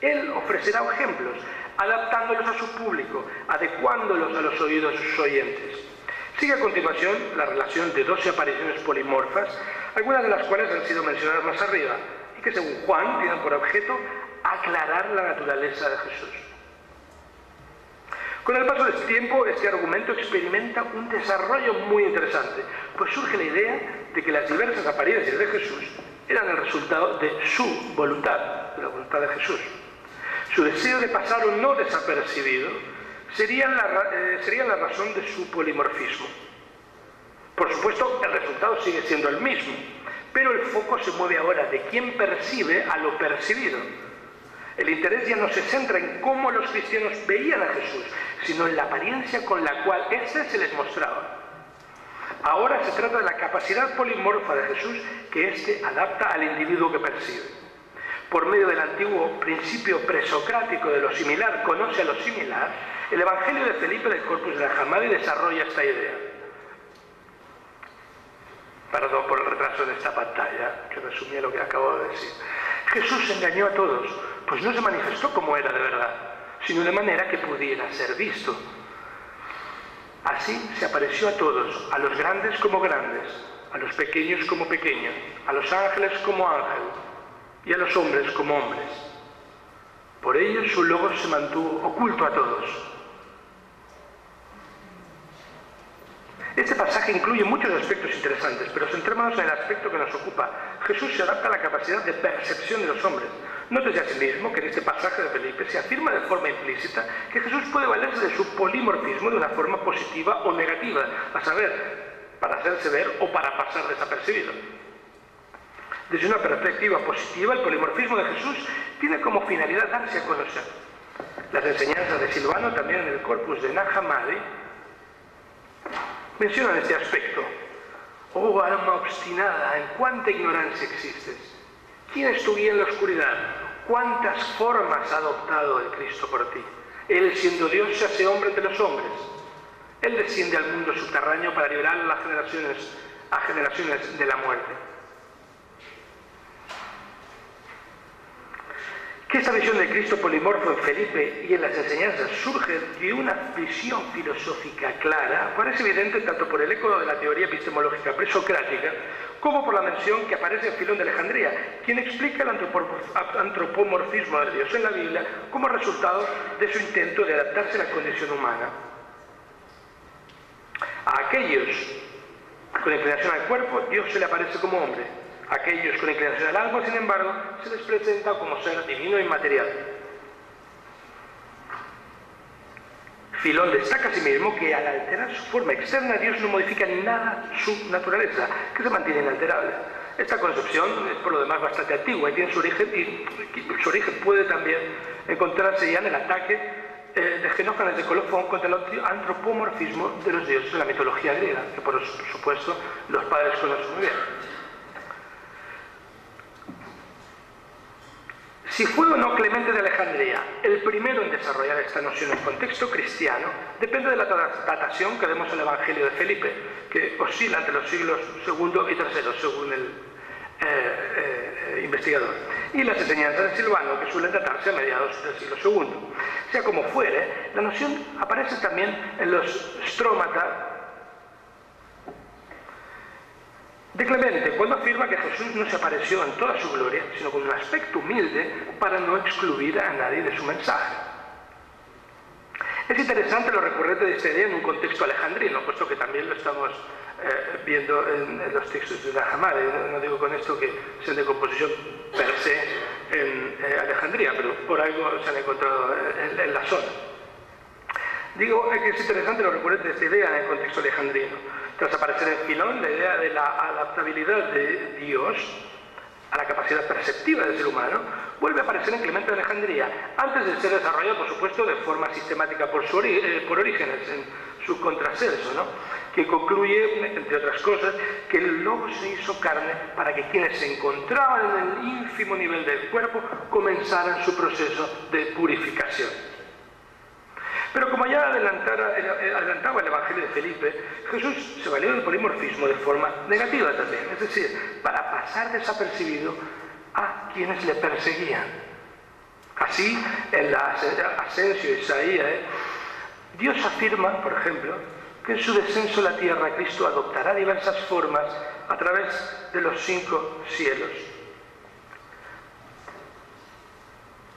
Él ofrecerá ejemplos, adaptándolos a su público, adecuándolos a los oídos de sus oyentes. Sigue a continuación la relación de 12 apariciones polimorfas, algunas de las cuales han sido mencionadas más arriba, y que según Juan tienen por objeto aclarar la naturaleza de Jesús. Con el paso del tiempo, este argumento experimenta un desarrollo muy interesante, pues surge la idea de que las diversas apariencias de Jesús eran el resultado de su voluntad, de la voluntad de Jesús. Su deseo de pasar o no desapercibido serían la razón de su polimorfismo. Por supuesto, el resultado sigue siendo el mismo, pero el foco se mueve ahora de quien percibe a lo percibido. El interés ya no se centra en cómo los cristianos veían a Jesús, sino en la apariencia con la cual éste se les mostraba. Ahora se trata de la capacidad polimorfa de Jesús que éste adapta al individuo que percibe. Por medio del antiguo principio presocrático de lo similar conoce a lo similar, el Evangelio de Felipe del Corpus de Nahá Hammadi desarrolla esta idea. Perdón por el retraso en esta pantalla, que resumía lo que acabo de decir. Jesús engañó a todos, pues no se manifestó como era de verdad, sino de manera que pudiera ser visto. Así se apareció a todos, a los grandes como grandes, a los pequeños como pequeños, a los ángeles como ángeles y a los hombres como hombres. Por ello su logos se mantuvo oculto a todos. Este pasaje incluye muchos aspectos interesantes, pero centrémonos en el aspecto que nos ocupa. Jesús se adapta a la capacidad de percepción de los hombres. Nótese asimismo que en este pasaje de Felipe se afirma de forma implícita que Jesús puede valerse de su polimorfismo de una forma positiva o negativa, a saber, para hacerse ver o para pasar desapercibido. Desde una perspectiva positiva, el polimorfismo de Jesús tiene como finalidad darse a conocer. Las enseñanzas de Silvano, también en el Corpus de Nahá Hammadi, mencionan este aspecto. Oh alma obstinada, en cuánta ignorancia existes. ¿Quién es tu guía en la oscuridad? ¿Cuántas formas ha adoptado el Cristo por ti? Él, siendo Dios, se hace hombre entre los hombres. Él desciende al mundo subterráneo para liberar a generaciones de la muerte. Que esta visión de Cristo polimorfo en Felipe y en las enseñanzas surge de una visión filosófica clara, parece evidente tanto por el eco de la teoría epistemológica presocrática como por la mención que aparece en Filón de Alejandría, quien explica el antropomorfismo de Dios en la Biblia como resultado de su intento de adaptarse a la condición humana. A aquellos con inclinación al cuerpo, Dios se le aparece como hombre. A aquellos con inclinación al alma, sin embargo, se les presenta como ser divino e inmaterial. Filón destaca asimismo que al alterar su forma externa, Dios no modifica en nada su naturaleza, que se mantiene inalterable. Esta concepción es por lo demás bastante antigua y tiene su origen puede también encontrarse ya en el ataque de Xenófanes de Colofón contra el antropomorfismo de los dioses de la mitología griega, que por supuesto los padres conocen muy bien. Si fue o no Clemente de Alejandría el primero en desarrollar esta noción en contexto cristiano, depende de la datación que demos al Evangelio de Felipe, que oscila entre los siglos II y III, según el investigador, y las enseñanzas de Silvano, que suelen datarse a mediados del siglo II. Sea como fuere, la noción aparece también en los Strómata de Clemente, cuando afirma que Jesús no se apareció en toda su gloria, sino con un aspecto humilde para no excluir a nadie de su mensaje. Es interesante lo recurrente de esta idea en un contexto alejandrino, puesto que también lo estamos viendo en los textos de Nahá Hammadi. No digo con esto que sean de composición per se en Alejandría, pero por algo se han encontrado en la zona. Digo que es interesante lo recurrente de esta idea en el contexto alejandrino. Tras aparecer en Filón, la idea de la adaptabilidad de Dios a la capacidad perceptiva del ser humano vuelve a aparecer en Clemente de Alejandría, antes de ser desarrollado, por supuesto, de forma sistemática por Orígenes, en su Contracelso, ¿no? Que concluye, entre otras cosas, que el Logos se hizo carne para que quienes se encontraban en el ínfimo nivel del cuerpo comenzaran su proceso de purificación. Pero como ya adelantaba el Evangelio de Felipe, Jesús se valió del polimorfismo de forma negativa también, es decir, para pasar desapercibido a quienes le perseguían. Así, en la Ascensio Isaías, Dios afirma, por ejemplo, que en su descenso a la tierra Cristo adoptará diversas formas a través de los 5 cielos.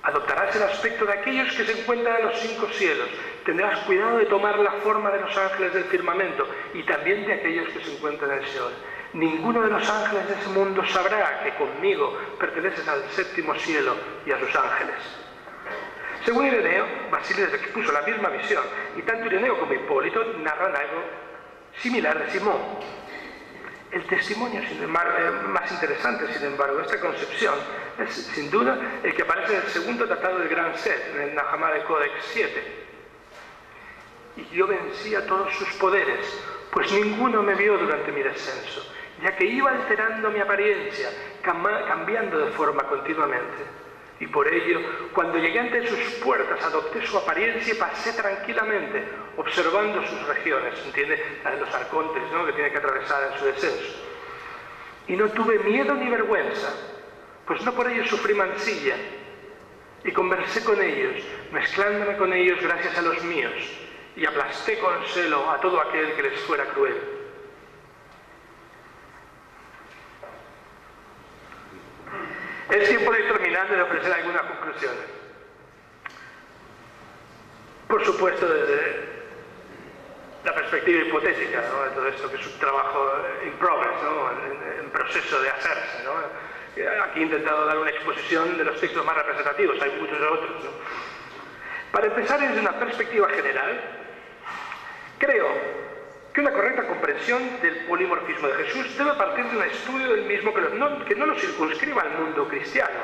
Adoptarás el aspecto de aquellos que se encuentran en los 5 cielos. Tendrás cuidado de tomar la forma de los ángeles del firmamento y también de aquellos que se encuentran en el Seol. Ninguno de los ángeles de ese mundo sabrá que conmigo perteneces al 7º cielo y a sus ángeles. Según Ireneo, Basílides expuso la misma visión, y tanto Ireneo como Hipólito narran algo similar de Simón. El testimonio más interesante, sin embargo, de esta concepción es, sin duda, el que aparece en el segundo tratado del Gran Set, en el Nag Hammadi Codex 7. Y yo vencí a todos sus poderes, pues ninguno me vio durante mi descenso, ya que iba alterando mi apariencia, cambiando de forma continuamente. Y por ello, cuando llegué ante sus puertas, adopté su apariencia y pasé tranquilamente, observando sus regiones, ¿entiende? La de los arcontes, ¿no?, que tiene que atravesar en su descenso. Y no tuve miedo ni vergüenza, pues no por ello sufrí mancilla, y conversé con ellos, mezclándome con ellos gracias a los míos, y aplasté con celo a todo aquel que les fuera cruel. Es tiempo de ir terminando y de ofrecer algunas conclusiones. Por supuesto, desde la perspectiva hipotética, ¿no?, de todo esto que es un trabajo in progress, ¿no?, en proceso de hacerse, ¿no? Aquí he intentado dar una exposición de los textos más representativos, hay muchos otros, ¿no? Para empezar, desde una perspectiva general, creo que una correcta comprensión del polimorfismo de Jesús debe partir de un estudio del mismo que no lo circunscriba al mundo cristiano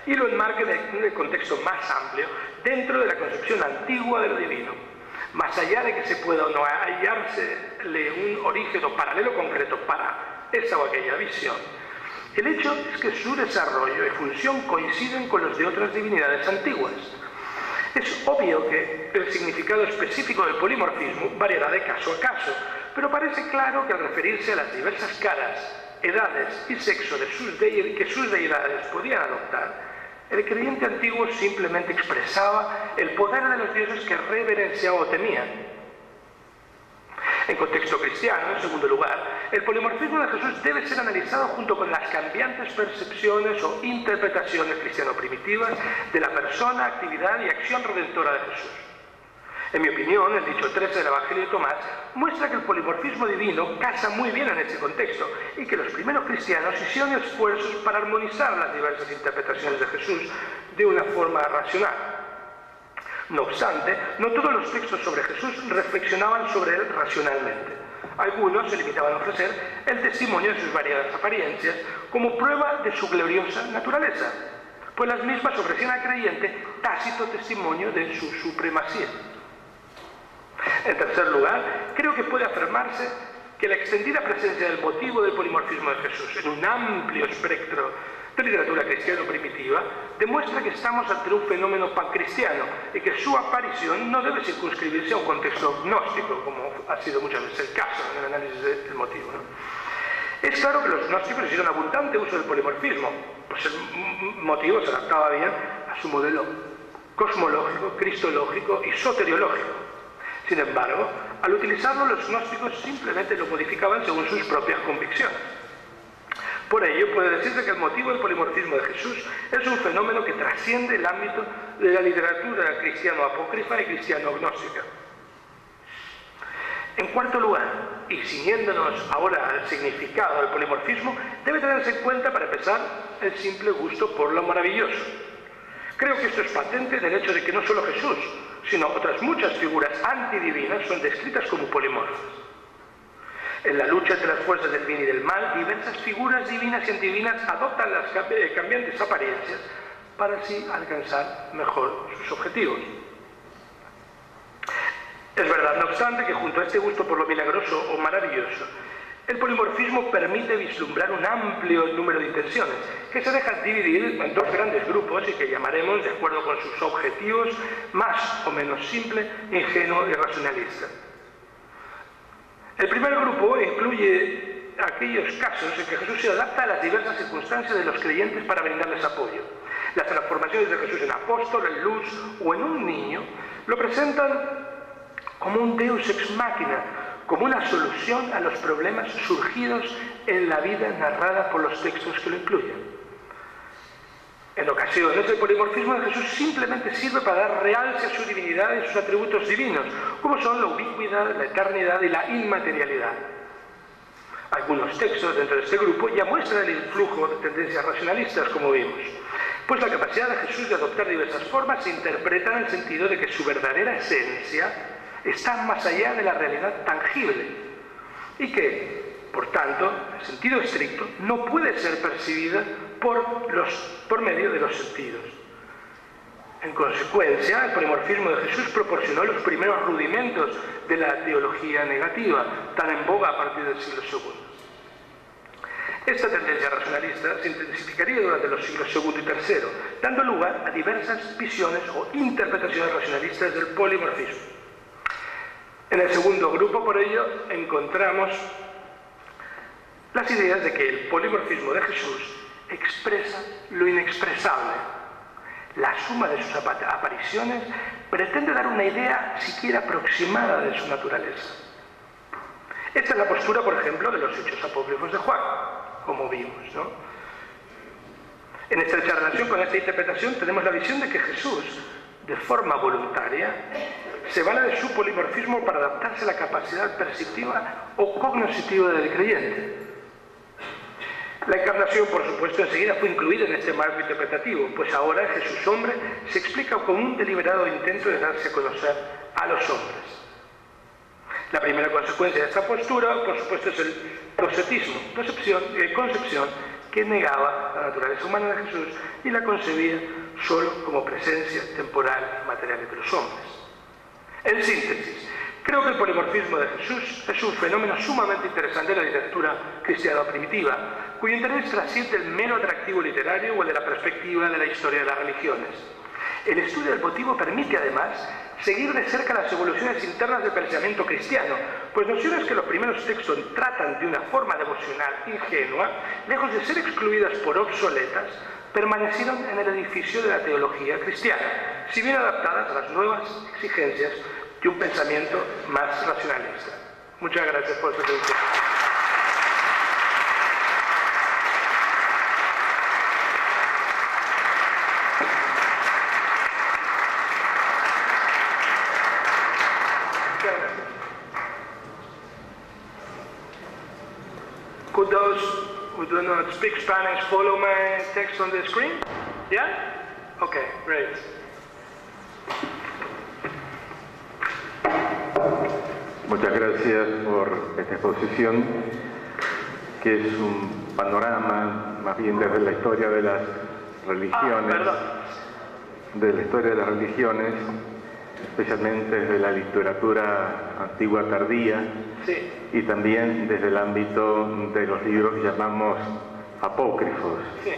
y lo enmarque en el contexto más amplio dentro de la concepción antigua de lo divino. Más allá de que se pueda o no hallársele un origen o paralelo concreto para esa o aquella visión, el hecho es que su desarrollo y función coinciden con los de otras divinidades antiguas. Es obvio que el significado específico del polimorfismo variará de caso a caso, pero parece claro que al referirse a las diversas caras, edades y sexo que sus deidades podían adoptar, el creyente antiguo simplemente expresaba el poder de los dioses que reverenciaba o temía. En contexto cristiano, en segundo lugar, el polimorfismo de Jesús debe ser analizado junto con las cambiantes percepciones o interpretaciones cristiano-primitivas de la persona, actividad y acción redentora de Jesús. En mi opinión, el dicho 13 del Evangelio de Tomás muestra que el polimorfismo divino casa muy bien en ese contexto y que los primeros cristianos hicieron esfuerzos para armonizar las diversas interpretaciones de Jesús de una forma racional. No obstante, no todos los textos sobre Jesús reflexionaban sobre él racionalmente. Algunos se limitaban a ofrecer el testimonio de sus variadas apariencias como prueba de su gloriosa naturaleza, pues las mismas ofrecían al creyente tácito testimonio de su supremacía. En tercer lugar, creo que puede afirmarse que la extendida presencia del motivo del polimorfismo de Jesús en un amplio espectro de literatura cristiana primitiva demuestra que estamos ante un fenómeno pancristiano y que su aparición no debe circunscribirse a un contexto gnóstico, como ha sido muchas veces el caso en el análisis del motivo, ¿no? Es claro que los gnósticos hicieron abundante uso del polimorfismo, pues el motivo se adaptaba bien a su modelo cosmológico, cristológico y soteriológico. Sin embargo, al utilizarlo, los gnósticos simplemente lo modificaban según sus propias convicciones. Por ello, puede decirse que el motivo del polimorfismo de Jesús es un fenómeno que trasciende el ámbito de la literatura cristiano-apócrifa y cristiano-gnóstica. En cuarto lugar, y ciñéndonos ahora al significado del polimorfismo, debe tenerse en cuenta, para empezar, el simple gusto por lo maravilloso. Creo que esto es patente del hecho de que no solo Jesús, sino otras muchas figuras antidivinas son descritas como polimorfas. En la lucha entre las fuerzas del bien y del mal, diversas figuras divinas y antidivinas adoptan las cambiantes apariencias para así alcanzar mejor sus objetivos. Es verdad, no obstante, que junto a este gusto por lo milagroso o maravilloso, el polimorfismo permite vislumbrar un amplio número de intenciones que se dejan dividir en dos grandes grupos y que llamaremos, de acuerdo con sus objetivos, más o menos simple, ingenuo y racionalista. El primer grupo incluye aquellos casos en que Jesús se adapta a las diversas circunstancias de los creyentes para brindarles apoyo. Las transformaciones de Jesús en apóstol, en luz o en un niño lo presentan como un deus ex machina, como una solución a los problemas surgidos en la vida narrada por los textos que lo incluyen. En ocasiones, el polimorfismo de Jesús simplemente sirve para dar realce a su divinidad y sus atributos divinos, como son la ubicuidad, la eternidad y la inmaterialidad. Algunos textos dentro de este grupo ya muestran el influjo de tendencias racionalistas, como vimos, pues la capacidad de Jesús de adoptar diversas formas se interpreta en el sentido de que su verdadera esencia está más allá de la realidad tangible y que, por tanto, en sentido estricto, no puede ser percibida por medio de los sentidos. En consecuencia, el polimorfismo de Jesús proporcionó los primeros rudimentos de la teología negativa, tan en boga a partir del siglo II. Esta tendencia racionalista se intensificaría durante los siglos II y III, dando lugar a diversas visiones o interpretaciones racionalistas del polimorfismo. En el segundo grupo, por ello, encontramos las ideas de que el polimorfismo de Jesús expresa lo inexpresable. La suma de sus apariciones pretende dar una idea siquiera aproximada de su naturaleza. Esta es la postura, por ejemplo, de los hechos apócrifos de Juan, como vimos, ¿no? En estrecha relación con esta interpretación tenemos la visión de que Jesús, de forma voluntaria, se vale de su polimorfismo para adaptarse a la capacidad perceptiva o cognoscitiva del creyente. La encarnación, por supuesto, enseguida fue incluida en este marco interpretativo, pues ahora Jesús hombre se explica como un deliberado intento de darse a conocer a los hombres. La primera consecuencia de esta postura, por supuesto, es el docetismo, concepción que negaba la naturaleza humana de Jesús y la concebía solo como presencia temporal y material entre los hombres. En síntesis, creo que el polimorfismo de Jesús es un fenómeno sumamente interesante en la literatura cristiana primitiva, cuyo interés trasciende el mero atractivo literario o el de la perspectiva de la historia de las religiones. El estudio del motivo permite, además, seguir de cerca las evoluciones internas del pensamiento cristiano, pues nociones que los primeros textos tratan de una forma devocional ingenua, lejos de ser excluidas por obsoletas, permanecieron en el edificio de la teología cristiana, si bien adaptadas a las nuevas exigencias de un pensamiento más racionalista. Muchas gracias por su atención. Could those who do not speak Spanish follow my text on the screen? Yeah? Okay, great. Muchas gracias por esta exposición, que es un panorama más bien desde la historia de las religiones, especialmente desde la literatura antigua tardía, Sí. y también desde el ámbito de los libros que llamamos apócrifos. Sí.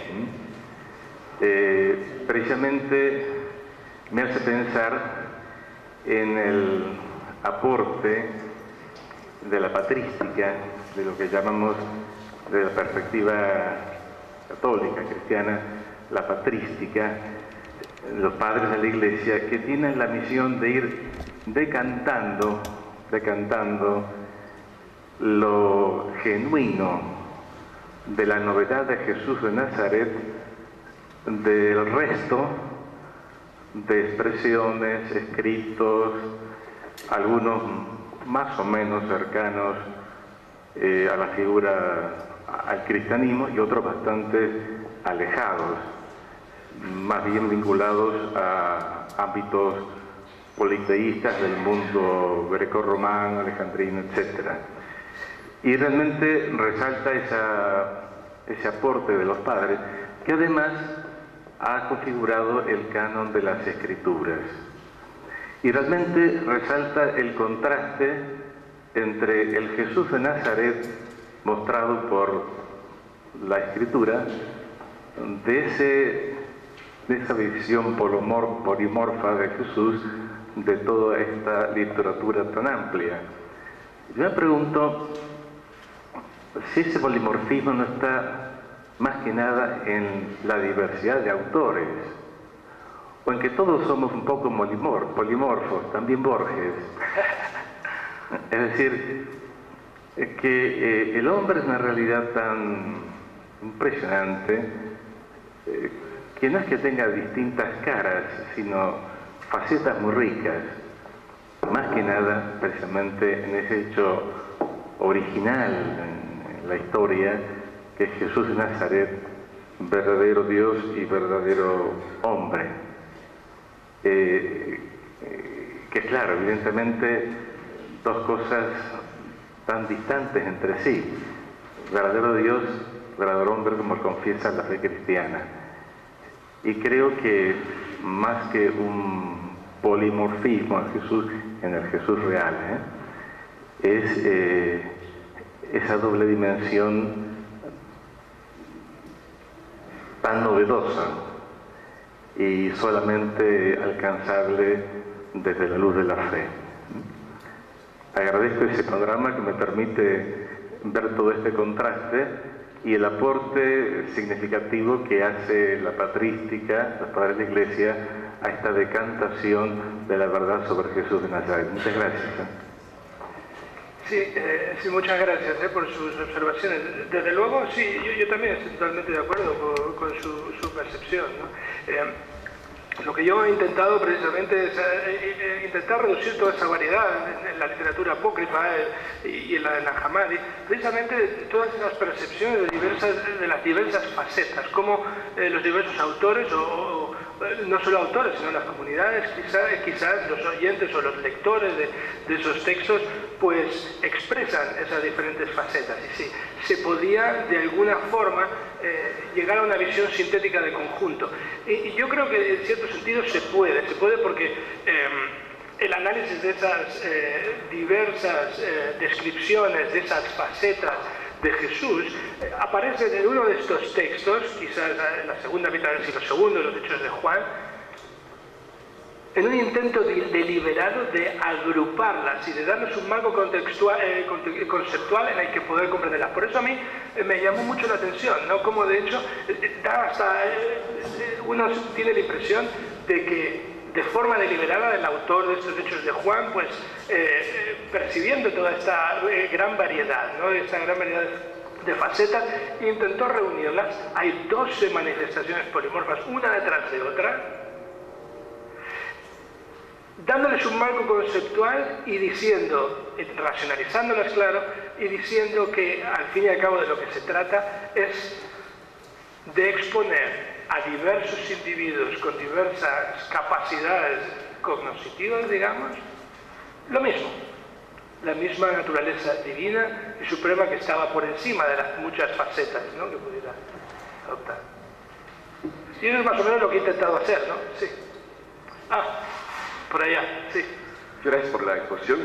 Precisamente me hace pensar en el aporte de la patrística, de lo que llamamos de la perspectiva católica, cristiana, la patrística, los padres de la Iglesia, que tienen la misión de ir decantando lo genuino de la novedad de Jesús de Nazaret del resto de expresiones, escritos, algunos más o menos cercanos a la figura, al cristianismo, y otros bastante alejados más bien vinculados a ámbitos politeístas del mundo grecorromano, alejandrino, etc. Y realmente resalta ese aporte de los padres, que además ha configurado el canon de las escrituras. Y realmente resalta el contraste entre el Jesús de Nazaret mostrado por la escritura, de esa visión polimorfa de Jesús, de toda esta literatura tan amplia. Yo me pregunto si ese polimorfismo no está más que nada en la diversidad de autores, o en que todos somos un poco polimorfos, también Borges. Es decir, que el hombre es una realidad tan impresionante que no es que tenga distintas caras, sino facetas muy ricas, más que nada precisamente en ese hecho original en la historia, que es Jesús de Nazaret, verdadero Dios y verdadero hombre. Que claro, evidentemente dos cosas tan distantes entre sí, verdadero Dios, verdadero hombre, como confiesa la fe cristiana. Y creo que más que un polimorfismo en Jesús, en el Jesús real, es esa doble dimensión tan novedosa y solamente alcanzable desde la luz de la fe. Agradezco ese panorama que me permite ver todo este contraste y el aporte significativo que hace la patrística, los padres de la Iglesia, a esta decantación de la verdad sobre Jesús de Nazaret. Muchas gracias. Sí, muchas gracias por sus observaciones. Desde luego, sí, yo también estoy totalmente de acuerdo con su percepción, ¿no? Lo que yo he intentado precisamente es intentar reducir toda esa variedad en la literatura apócrifa y en la de Nag Hammadi, precisamente todas esas percepciones de las diversas facetas, como los diversos autores, o no solo autores, sino las comunidades, quizás los oyentes o los lectores de esos textos, pues expresan esas diferentes facetas. Y sí, se podía de alguna forma llegar a una visión sintética de conjunto. Y yo creo que en cierto sentido se puede porque el análisis de esas diversas descripciones, de esas facetas de Jesús, aparece en uno de estos textos, quizás en la segunda mitad del siglo II, los Hechos de Juan, en un intento deliberado de agruparlas y de darles un marco conceptual en el que poder comprenderlas. Por eso a mí me llamó mucho la atención, ¿no? Como de hecho uno tiene la impresión de que de forma deliberada el autor de estos Hechos de Juan, pues percibiendo toda esta gran variedad, ¿no? Esta gran variedad de facetas, intentó reunirlas. Hay 12 manifestaciones polimorfas, una detrás de otra, dándoles un marco conceptual y diciendo, racionalizándolas, claro, y diciendo que al fin y al cabo de lo que se trata es de exponer a diversos individuos con diversas capacidades cognoscitivas, digamos, lo mismo, la misma naturaleza divina y suprema que estaba por encima de las muchas facetas, ¿no?, que pudiera adoptar. Y eso es más o menos lo que he intentado hacer, ¿no? Sí. Por allá, sí. Gracias por la exposición.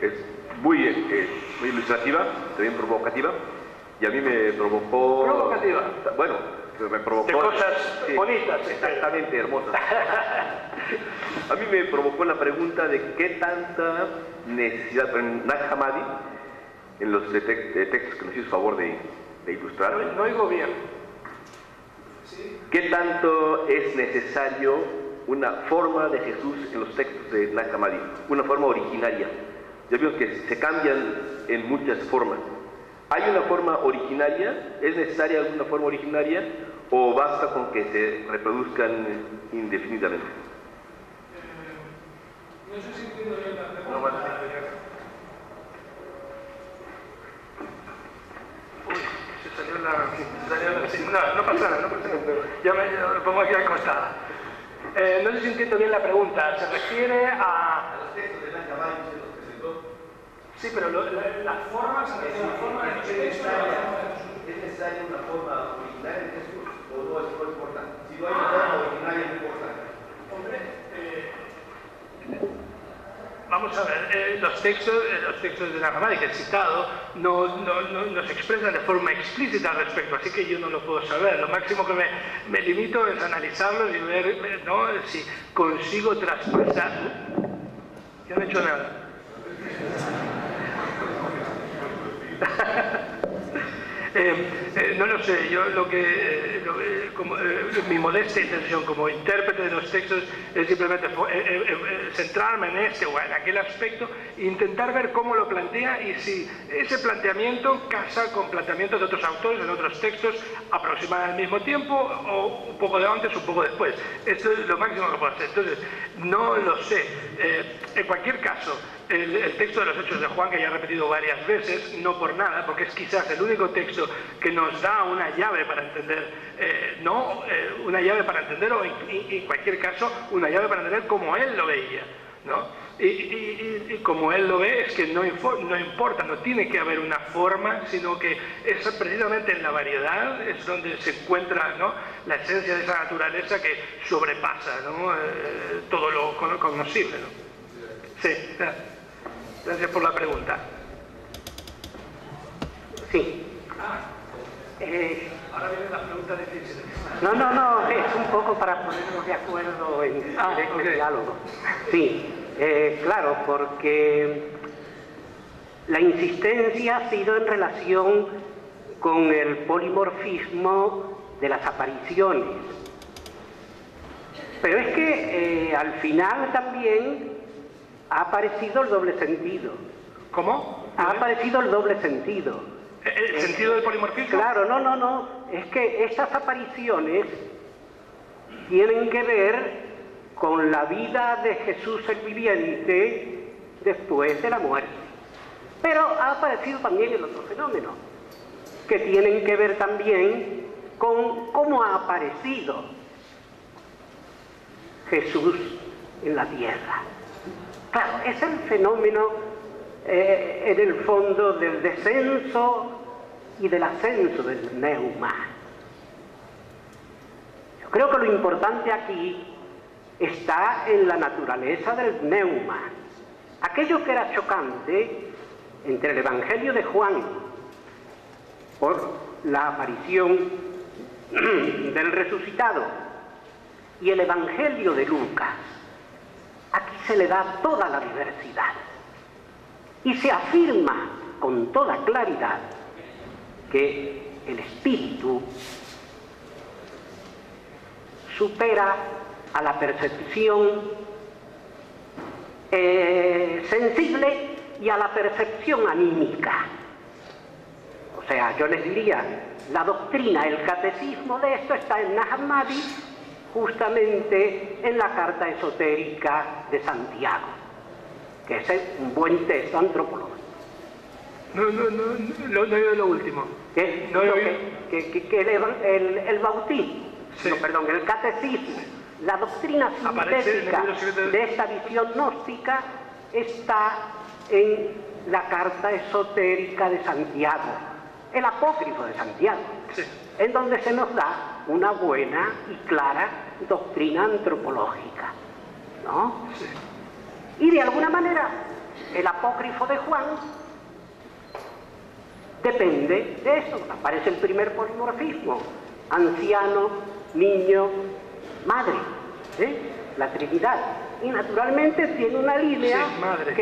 Es muy ilustrativa, también provocativa. Y a mí me provocó... ¿Provocativa? Bueno, me provocó... De cosas bonitas. Exactamente, hermosas. A mí me provocó la pregunta de qué tanta necesidad... En Nag Hammadi, en los textos que nos hizo favor de ilustrar... No oigo bien. ¿Qué tanto es necesario una forma de Jesús en los textos de Nag Hammadi, una forma originaria? Ya vimos que se cambian en muchas formas. ¿Hay una forma originaria? ¿Es necesaria alguna forma originaria? ¿O basta con que se reproduzcan indefinidamente? No sé si entiendo bien la pregunta. Uy, se salió la... No pasa nada, no pasa nada. Yo me pongo aquí al costado. No sé si entiendo bien la pregunta. ¿Se refiere a los textos de Nag Hammadi que se los presentó? Sí, pero las formas... ¿Es necesaria una forma originaria de Jesús o no es importante? Si no hay una forma originaria, no importa. Hombre, vamos a ver, los textos de Nag Hammadi que he citado no se expresan de forma explícita al respecto, así que yo no lo puedo saber. Lo máximo que me limito es analizarlos y ver, ¿no?, si consigo traspasar. Yo no he hecho nada. No lo sé, yo mi modesta intención como intérprete de los textos es simplemente centrarme en este o en aquel aspecto e intentar ver cómo lo plantea y si ese planteamiento casa con planteamientos de otros autores en otros textos aproximadamente al mismo tiempo o un poco de antes o un poco después. Esto es lo máximo que puedo hacer. Entonces, no lo sé. En cualquier caso, el texto de los Hechos de Juan, que ya he repetido varias veces, no por nada, porque es quizás el único texto que nos da una llave para entender, una llave para entender, o en cualquier caso, una llave para entender cómo él lo veía, ¿no? Y como él lo ve, es que no importa, no tiene que haber una forma, sino que es precisamente en la variedad es donde se encuentra, ¿no?, la esencia de esa naturaleza que sobrepasa, ¿no?, todo lo conocible, ¿no? Sí, gracias por la pregunta. Sí. Ahora viene la pregunta difícil. No, es un poco para ponernos de acuerdo en este diálogo. Sí, claro, porque la insistencia ha sido en relación con el polimorfismo de las apariciones. Pero es que al final también ha aparecido el doble sentido. ¿Cómo? Ha aparecido el doble sentido. ¿El sentido del polimorfismo? Claro, no. Es que estas apariciones tienen que ver con la vida de Jesús el viviente después de la muerte. Pero ha aparecido también el otro fenómeno, que tienen que ver también con cómo ha aparecido Jesús en la tierra. Claro, es el fenómeno en el fondo del descenso y del ascenso del pneuma. Yo creo que lo importante aquí está en la naturaleza del pneuma. Aquello que era chocante entre el Evangelio de Juan por la aparición del resucitado y el Evangelio de Lucas, aquí se le da toda la diversidad y se afirma con toda claridad que el espíritu supera a la percepción sensible y a la percepción anímica. O sea, yo les diría, la doctrina, el catecismo de esto está en Nag Hammadi, justamente en la carta esotérica de Santiago, que es un buen texto antropológico. No he oído lo último. Que el bautismo, sí. El catecismo, la doctrina sintética de esta visión gnóstica está en la carta esotérica de Santiago, el apócrifo de Santiago, sí, en donde se nos da una buena y clara doctrina antropológica, ¿no? Sí. Y de alguna manera el apócrifo de Juan depende de eso. Aparece el primer polimorfismo: anciano, niño, madre, la Trinidad. Y naturalmente tiene una línea, sí, madre,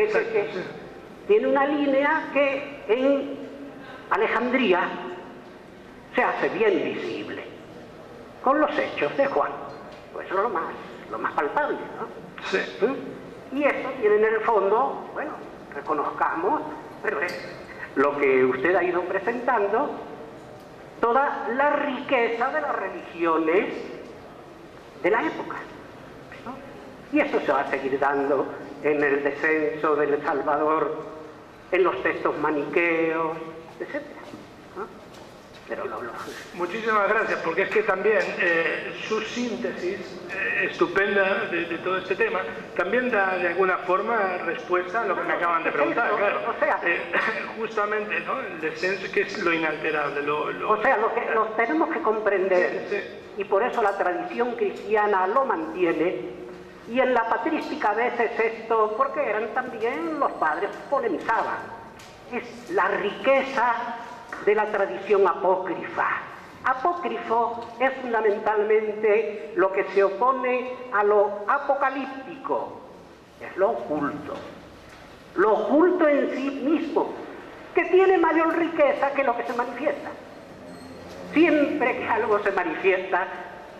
tiene una línea que en Alejandría se hace bien visible con los hechos de Juan. Pues eso es lo más palpable, ¿no? Sí. Y esto tiene en el fondo, bueno, reconozcamos, pero es lo que usted ha ido presentando, toda la riqueza de las religiones de la época, ¿no? Y esto se va a seguir dando en el descenso del Salvador, en los textos maniqueos, etc., ¿no? Pero Muchísimas gracias, porque es que también su síntesis estupenda de todo este tema también da de alguna forma respuesta a lo que me acaban de preguntar, claro. O sea, justamente, ¿no? El descenso, que es lo inalterable. O sea, lo que nos tenemos que comprender, Sí. y por eso la tradición cristiana lo mantiene, y en la patrística a veces esto, porque eran también los padres polemizaban, es la riqueza de la tradición apócrifa. Apócrifo es fundamentalmente lo que se opone a lo apocalíptico, es lo oculto en sí mismo, que tiene mayor riqueza que lo que se manifiesta. Siempre que algo se manifiesta,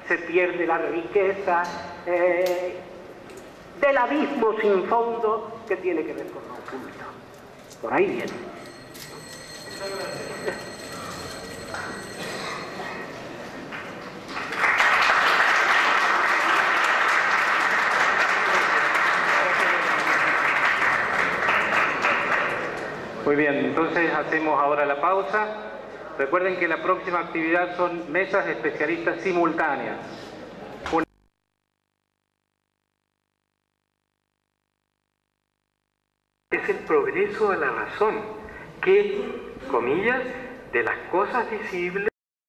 se pierde la riqueza del abismo sin fondo que tiene que ver con lo oculto. Por ahí viene. Muy bien, entonces hacemos ahora la pausa. Recuerden que la próxima actividad son mesas de especialistas simultáneas. Es el progreso de la razón, que, comillas, de las cosas visibles